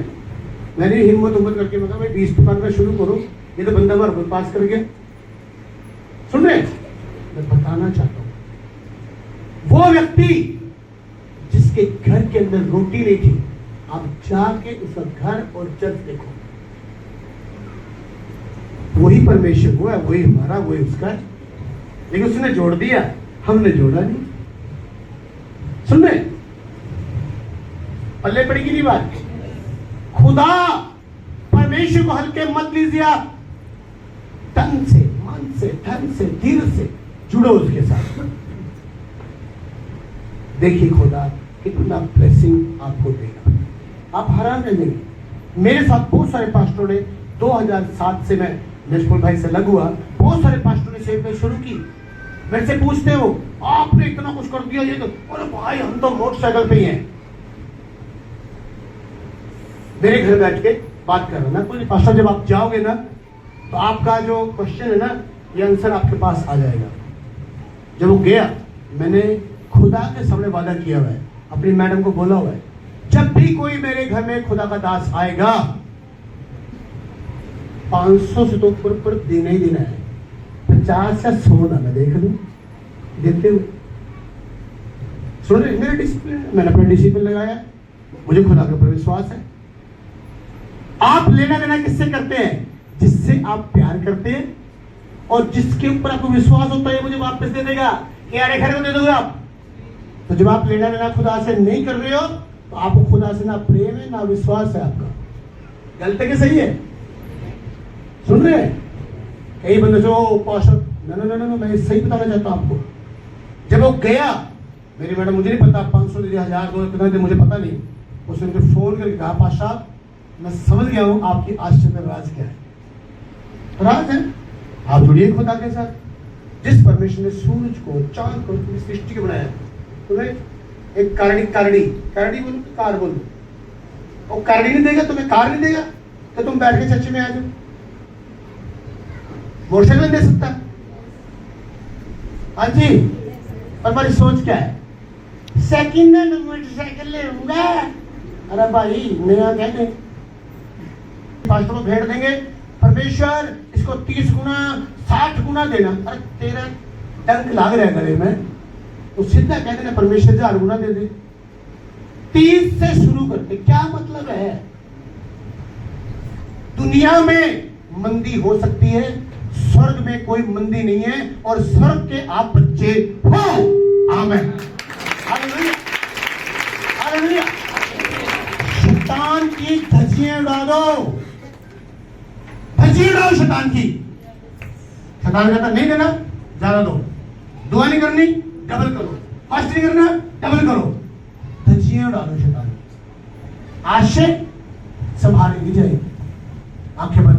मैंने हिम्मत करके मतलब भाई 20 तो करना शुरू करो, ये तो बंदा हमारे को पास कर गया। सुन रहे, मैं बताना चाहता हूं, वो व्यक्ति जिसके घर के अंदर रोटी नहीं थी, आप जाके उसका घर और चर्च देखो, वही परमेश्वर वो है, वही हमारा, वही उसका है। लेकिन उसने जोड़ दिया, हमने जोड़ा नहीं। सुन रहे, पल्ले पड़ेगी नहीं बात। खुदा परमेश्वर को हल्के मत लीजिए आप, तन से, मन से, धन से, धीर से जुड़ो उसके साथ। देखिए खुदा कितना ब्लेसिंग आपको देगा, आप हैरान रह जाएंगे। मेरे साथ बहुत सारे पास्टरों ने 2007 से मैं नशपुर भाई से लग हुआ, बहुत सारे पास्टरों ने सेवा शुरू की। मेरे से पूछते हो आपने इतना कुछ कर दिया, ये तो, अरे भाई हम तो मोटरसाइकिल पे ही हैं। मेरे घर बैठ के बात कर रहा ना कोई पास्टर, जब आप जाओगे ना तो आपका जो क्वेश्चन है ना, ये आंसर आपके पास आ जाएगा। जब वो गया, मैंने खुदा के सामने वादा किया हुआ है, अपनी मैडम को बोला हुआ है, जब भी कोई मेरे घर में खुदा का दास आएगा 500 से तो ऊपर देना ही देना है, 50 या 100 ना मैं देख लूं देते हुए। सुन रहे, मेरा डिसिप्लिन, मैंने अपना डिसिप्लिन लगाया, मुझे खुदा के ऊपर विश्वास है। आप लेना देना किससे करते हैं? जिससे आप प्यार करते हैं और जिसके ऊपर आपको विश्वास होता है मुझे वापस दे देगा, कि अरे घर को दे दोगे आप। तो जब आप लेना देना खुदा से नहीं कर रहे हो तो आपको खुदा से ना प्रेम है ना विश्वास है आपका। गलत है कि सही है? सुन रहे हैं? कई बंदे जो पास्टर, ना मैं सही बताना चाहता हूं आपको। जब वो गया, मेरी मैडम मुझे नहीं पता 500 दे 1000 दो कितना दे मुझे पता नहीं, उसने मुझे फोन करके कहा पास्टर मैं समझ गया हूं आपकी आश्चर्य राज क्या है। राज है आप जुड़िए खुदा के साथ। जिस परमेश्वर ने सूरज को, चांद को, पूरी सृष्टि को बनाया, तुम्हें एक कारणी बोलो, कार बोलो, और कारणी नहीं देगा तुम्हें, कार नहीं देगा तो तुम बैठ के चर्च में आ जाओ। मोटरसाइकिल दे सकता है? हाँ जी। और हमारी सोच क्या है? सेकंड हैंड मोटरसाइकिल ले लूंगा। अरे भाई नया क्या दे, पास्टर को भेड़ देंगे, परमेश्वर इसको 30 गुना 60 गुना देना। अरे तेरा टंक लाग रहा है गले में, तो सीधा कह देना परमेश्वर 1000 गुना दे दे। 30 से शुरू करते क्या मतलब है? दुनिया में मंदी हो सकती है, स्वर्ग में कोई मंदी नहीं है, और स्वर्ग के आप बच्चे हो। आमीन, हालेलुया, हालेलुया। शैतान की धज्जियां उड़ा दो, धज्जियां उड़ाओ शैतान की। शैतान कहता नहीं देना, ज्यादा दो, दुआ नहीं करनी, डबल करो, फास्ट नहीं करना, डबल करो। धज्जियां उड़ा दो शैतान की। आज से संभालेंगी जाएगी, आंखें बंद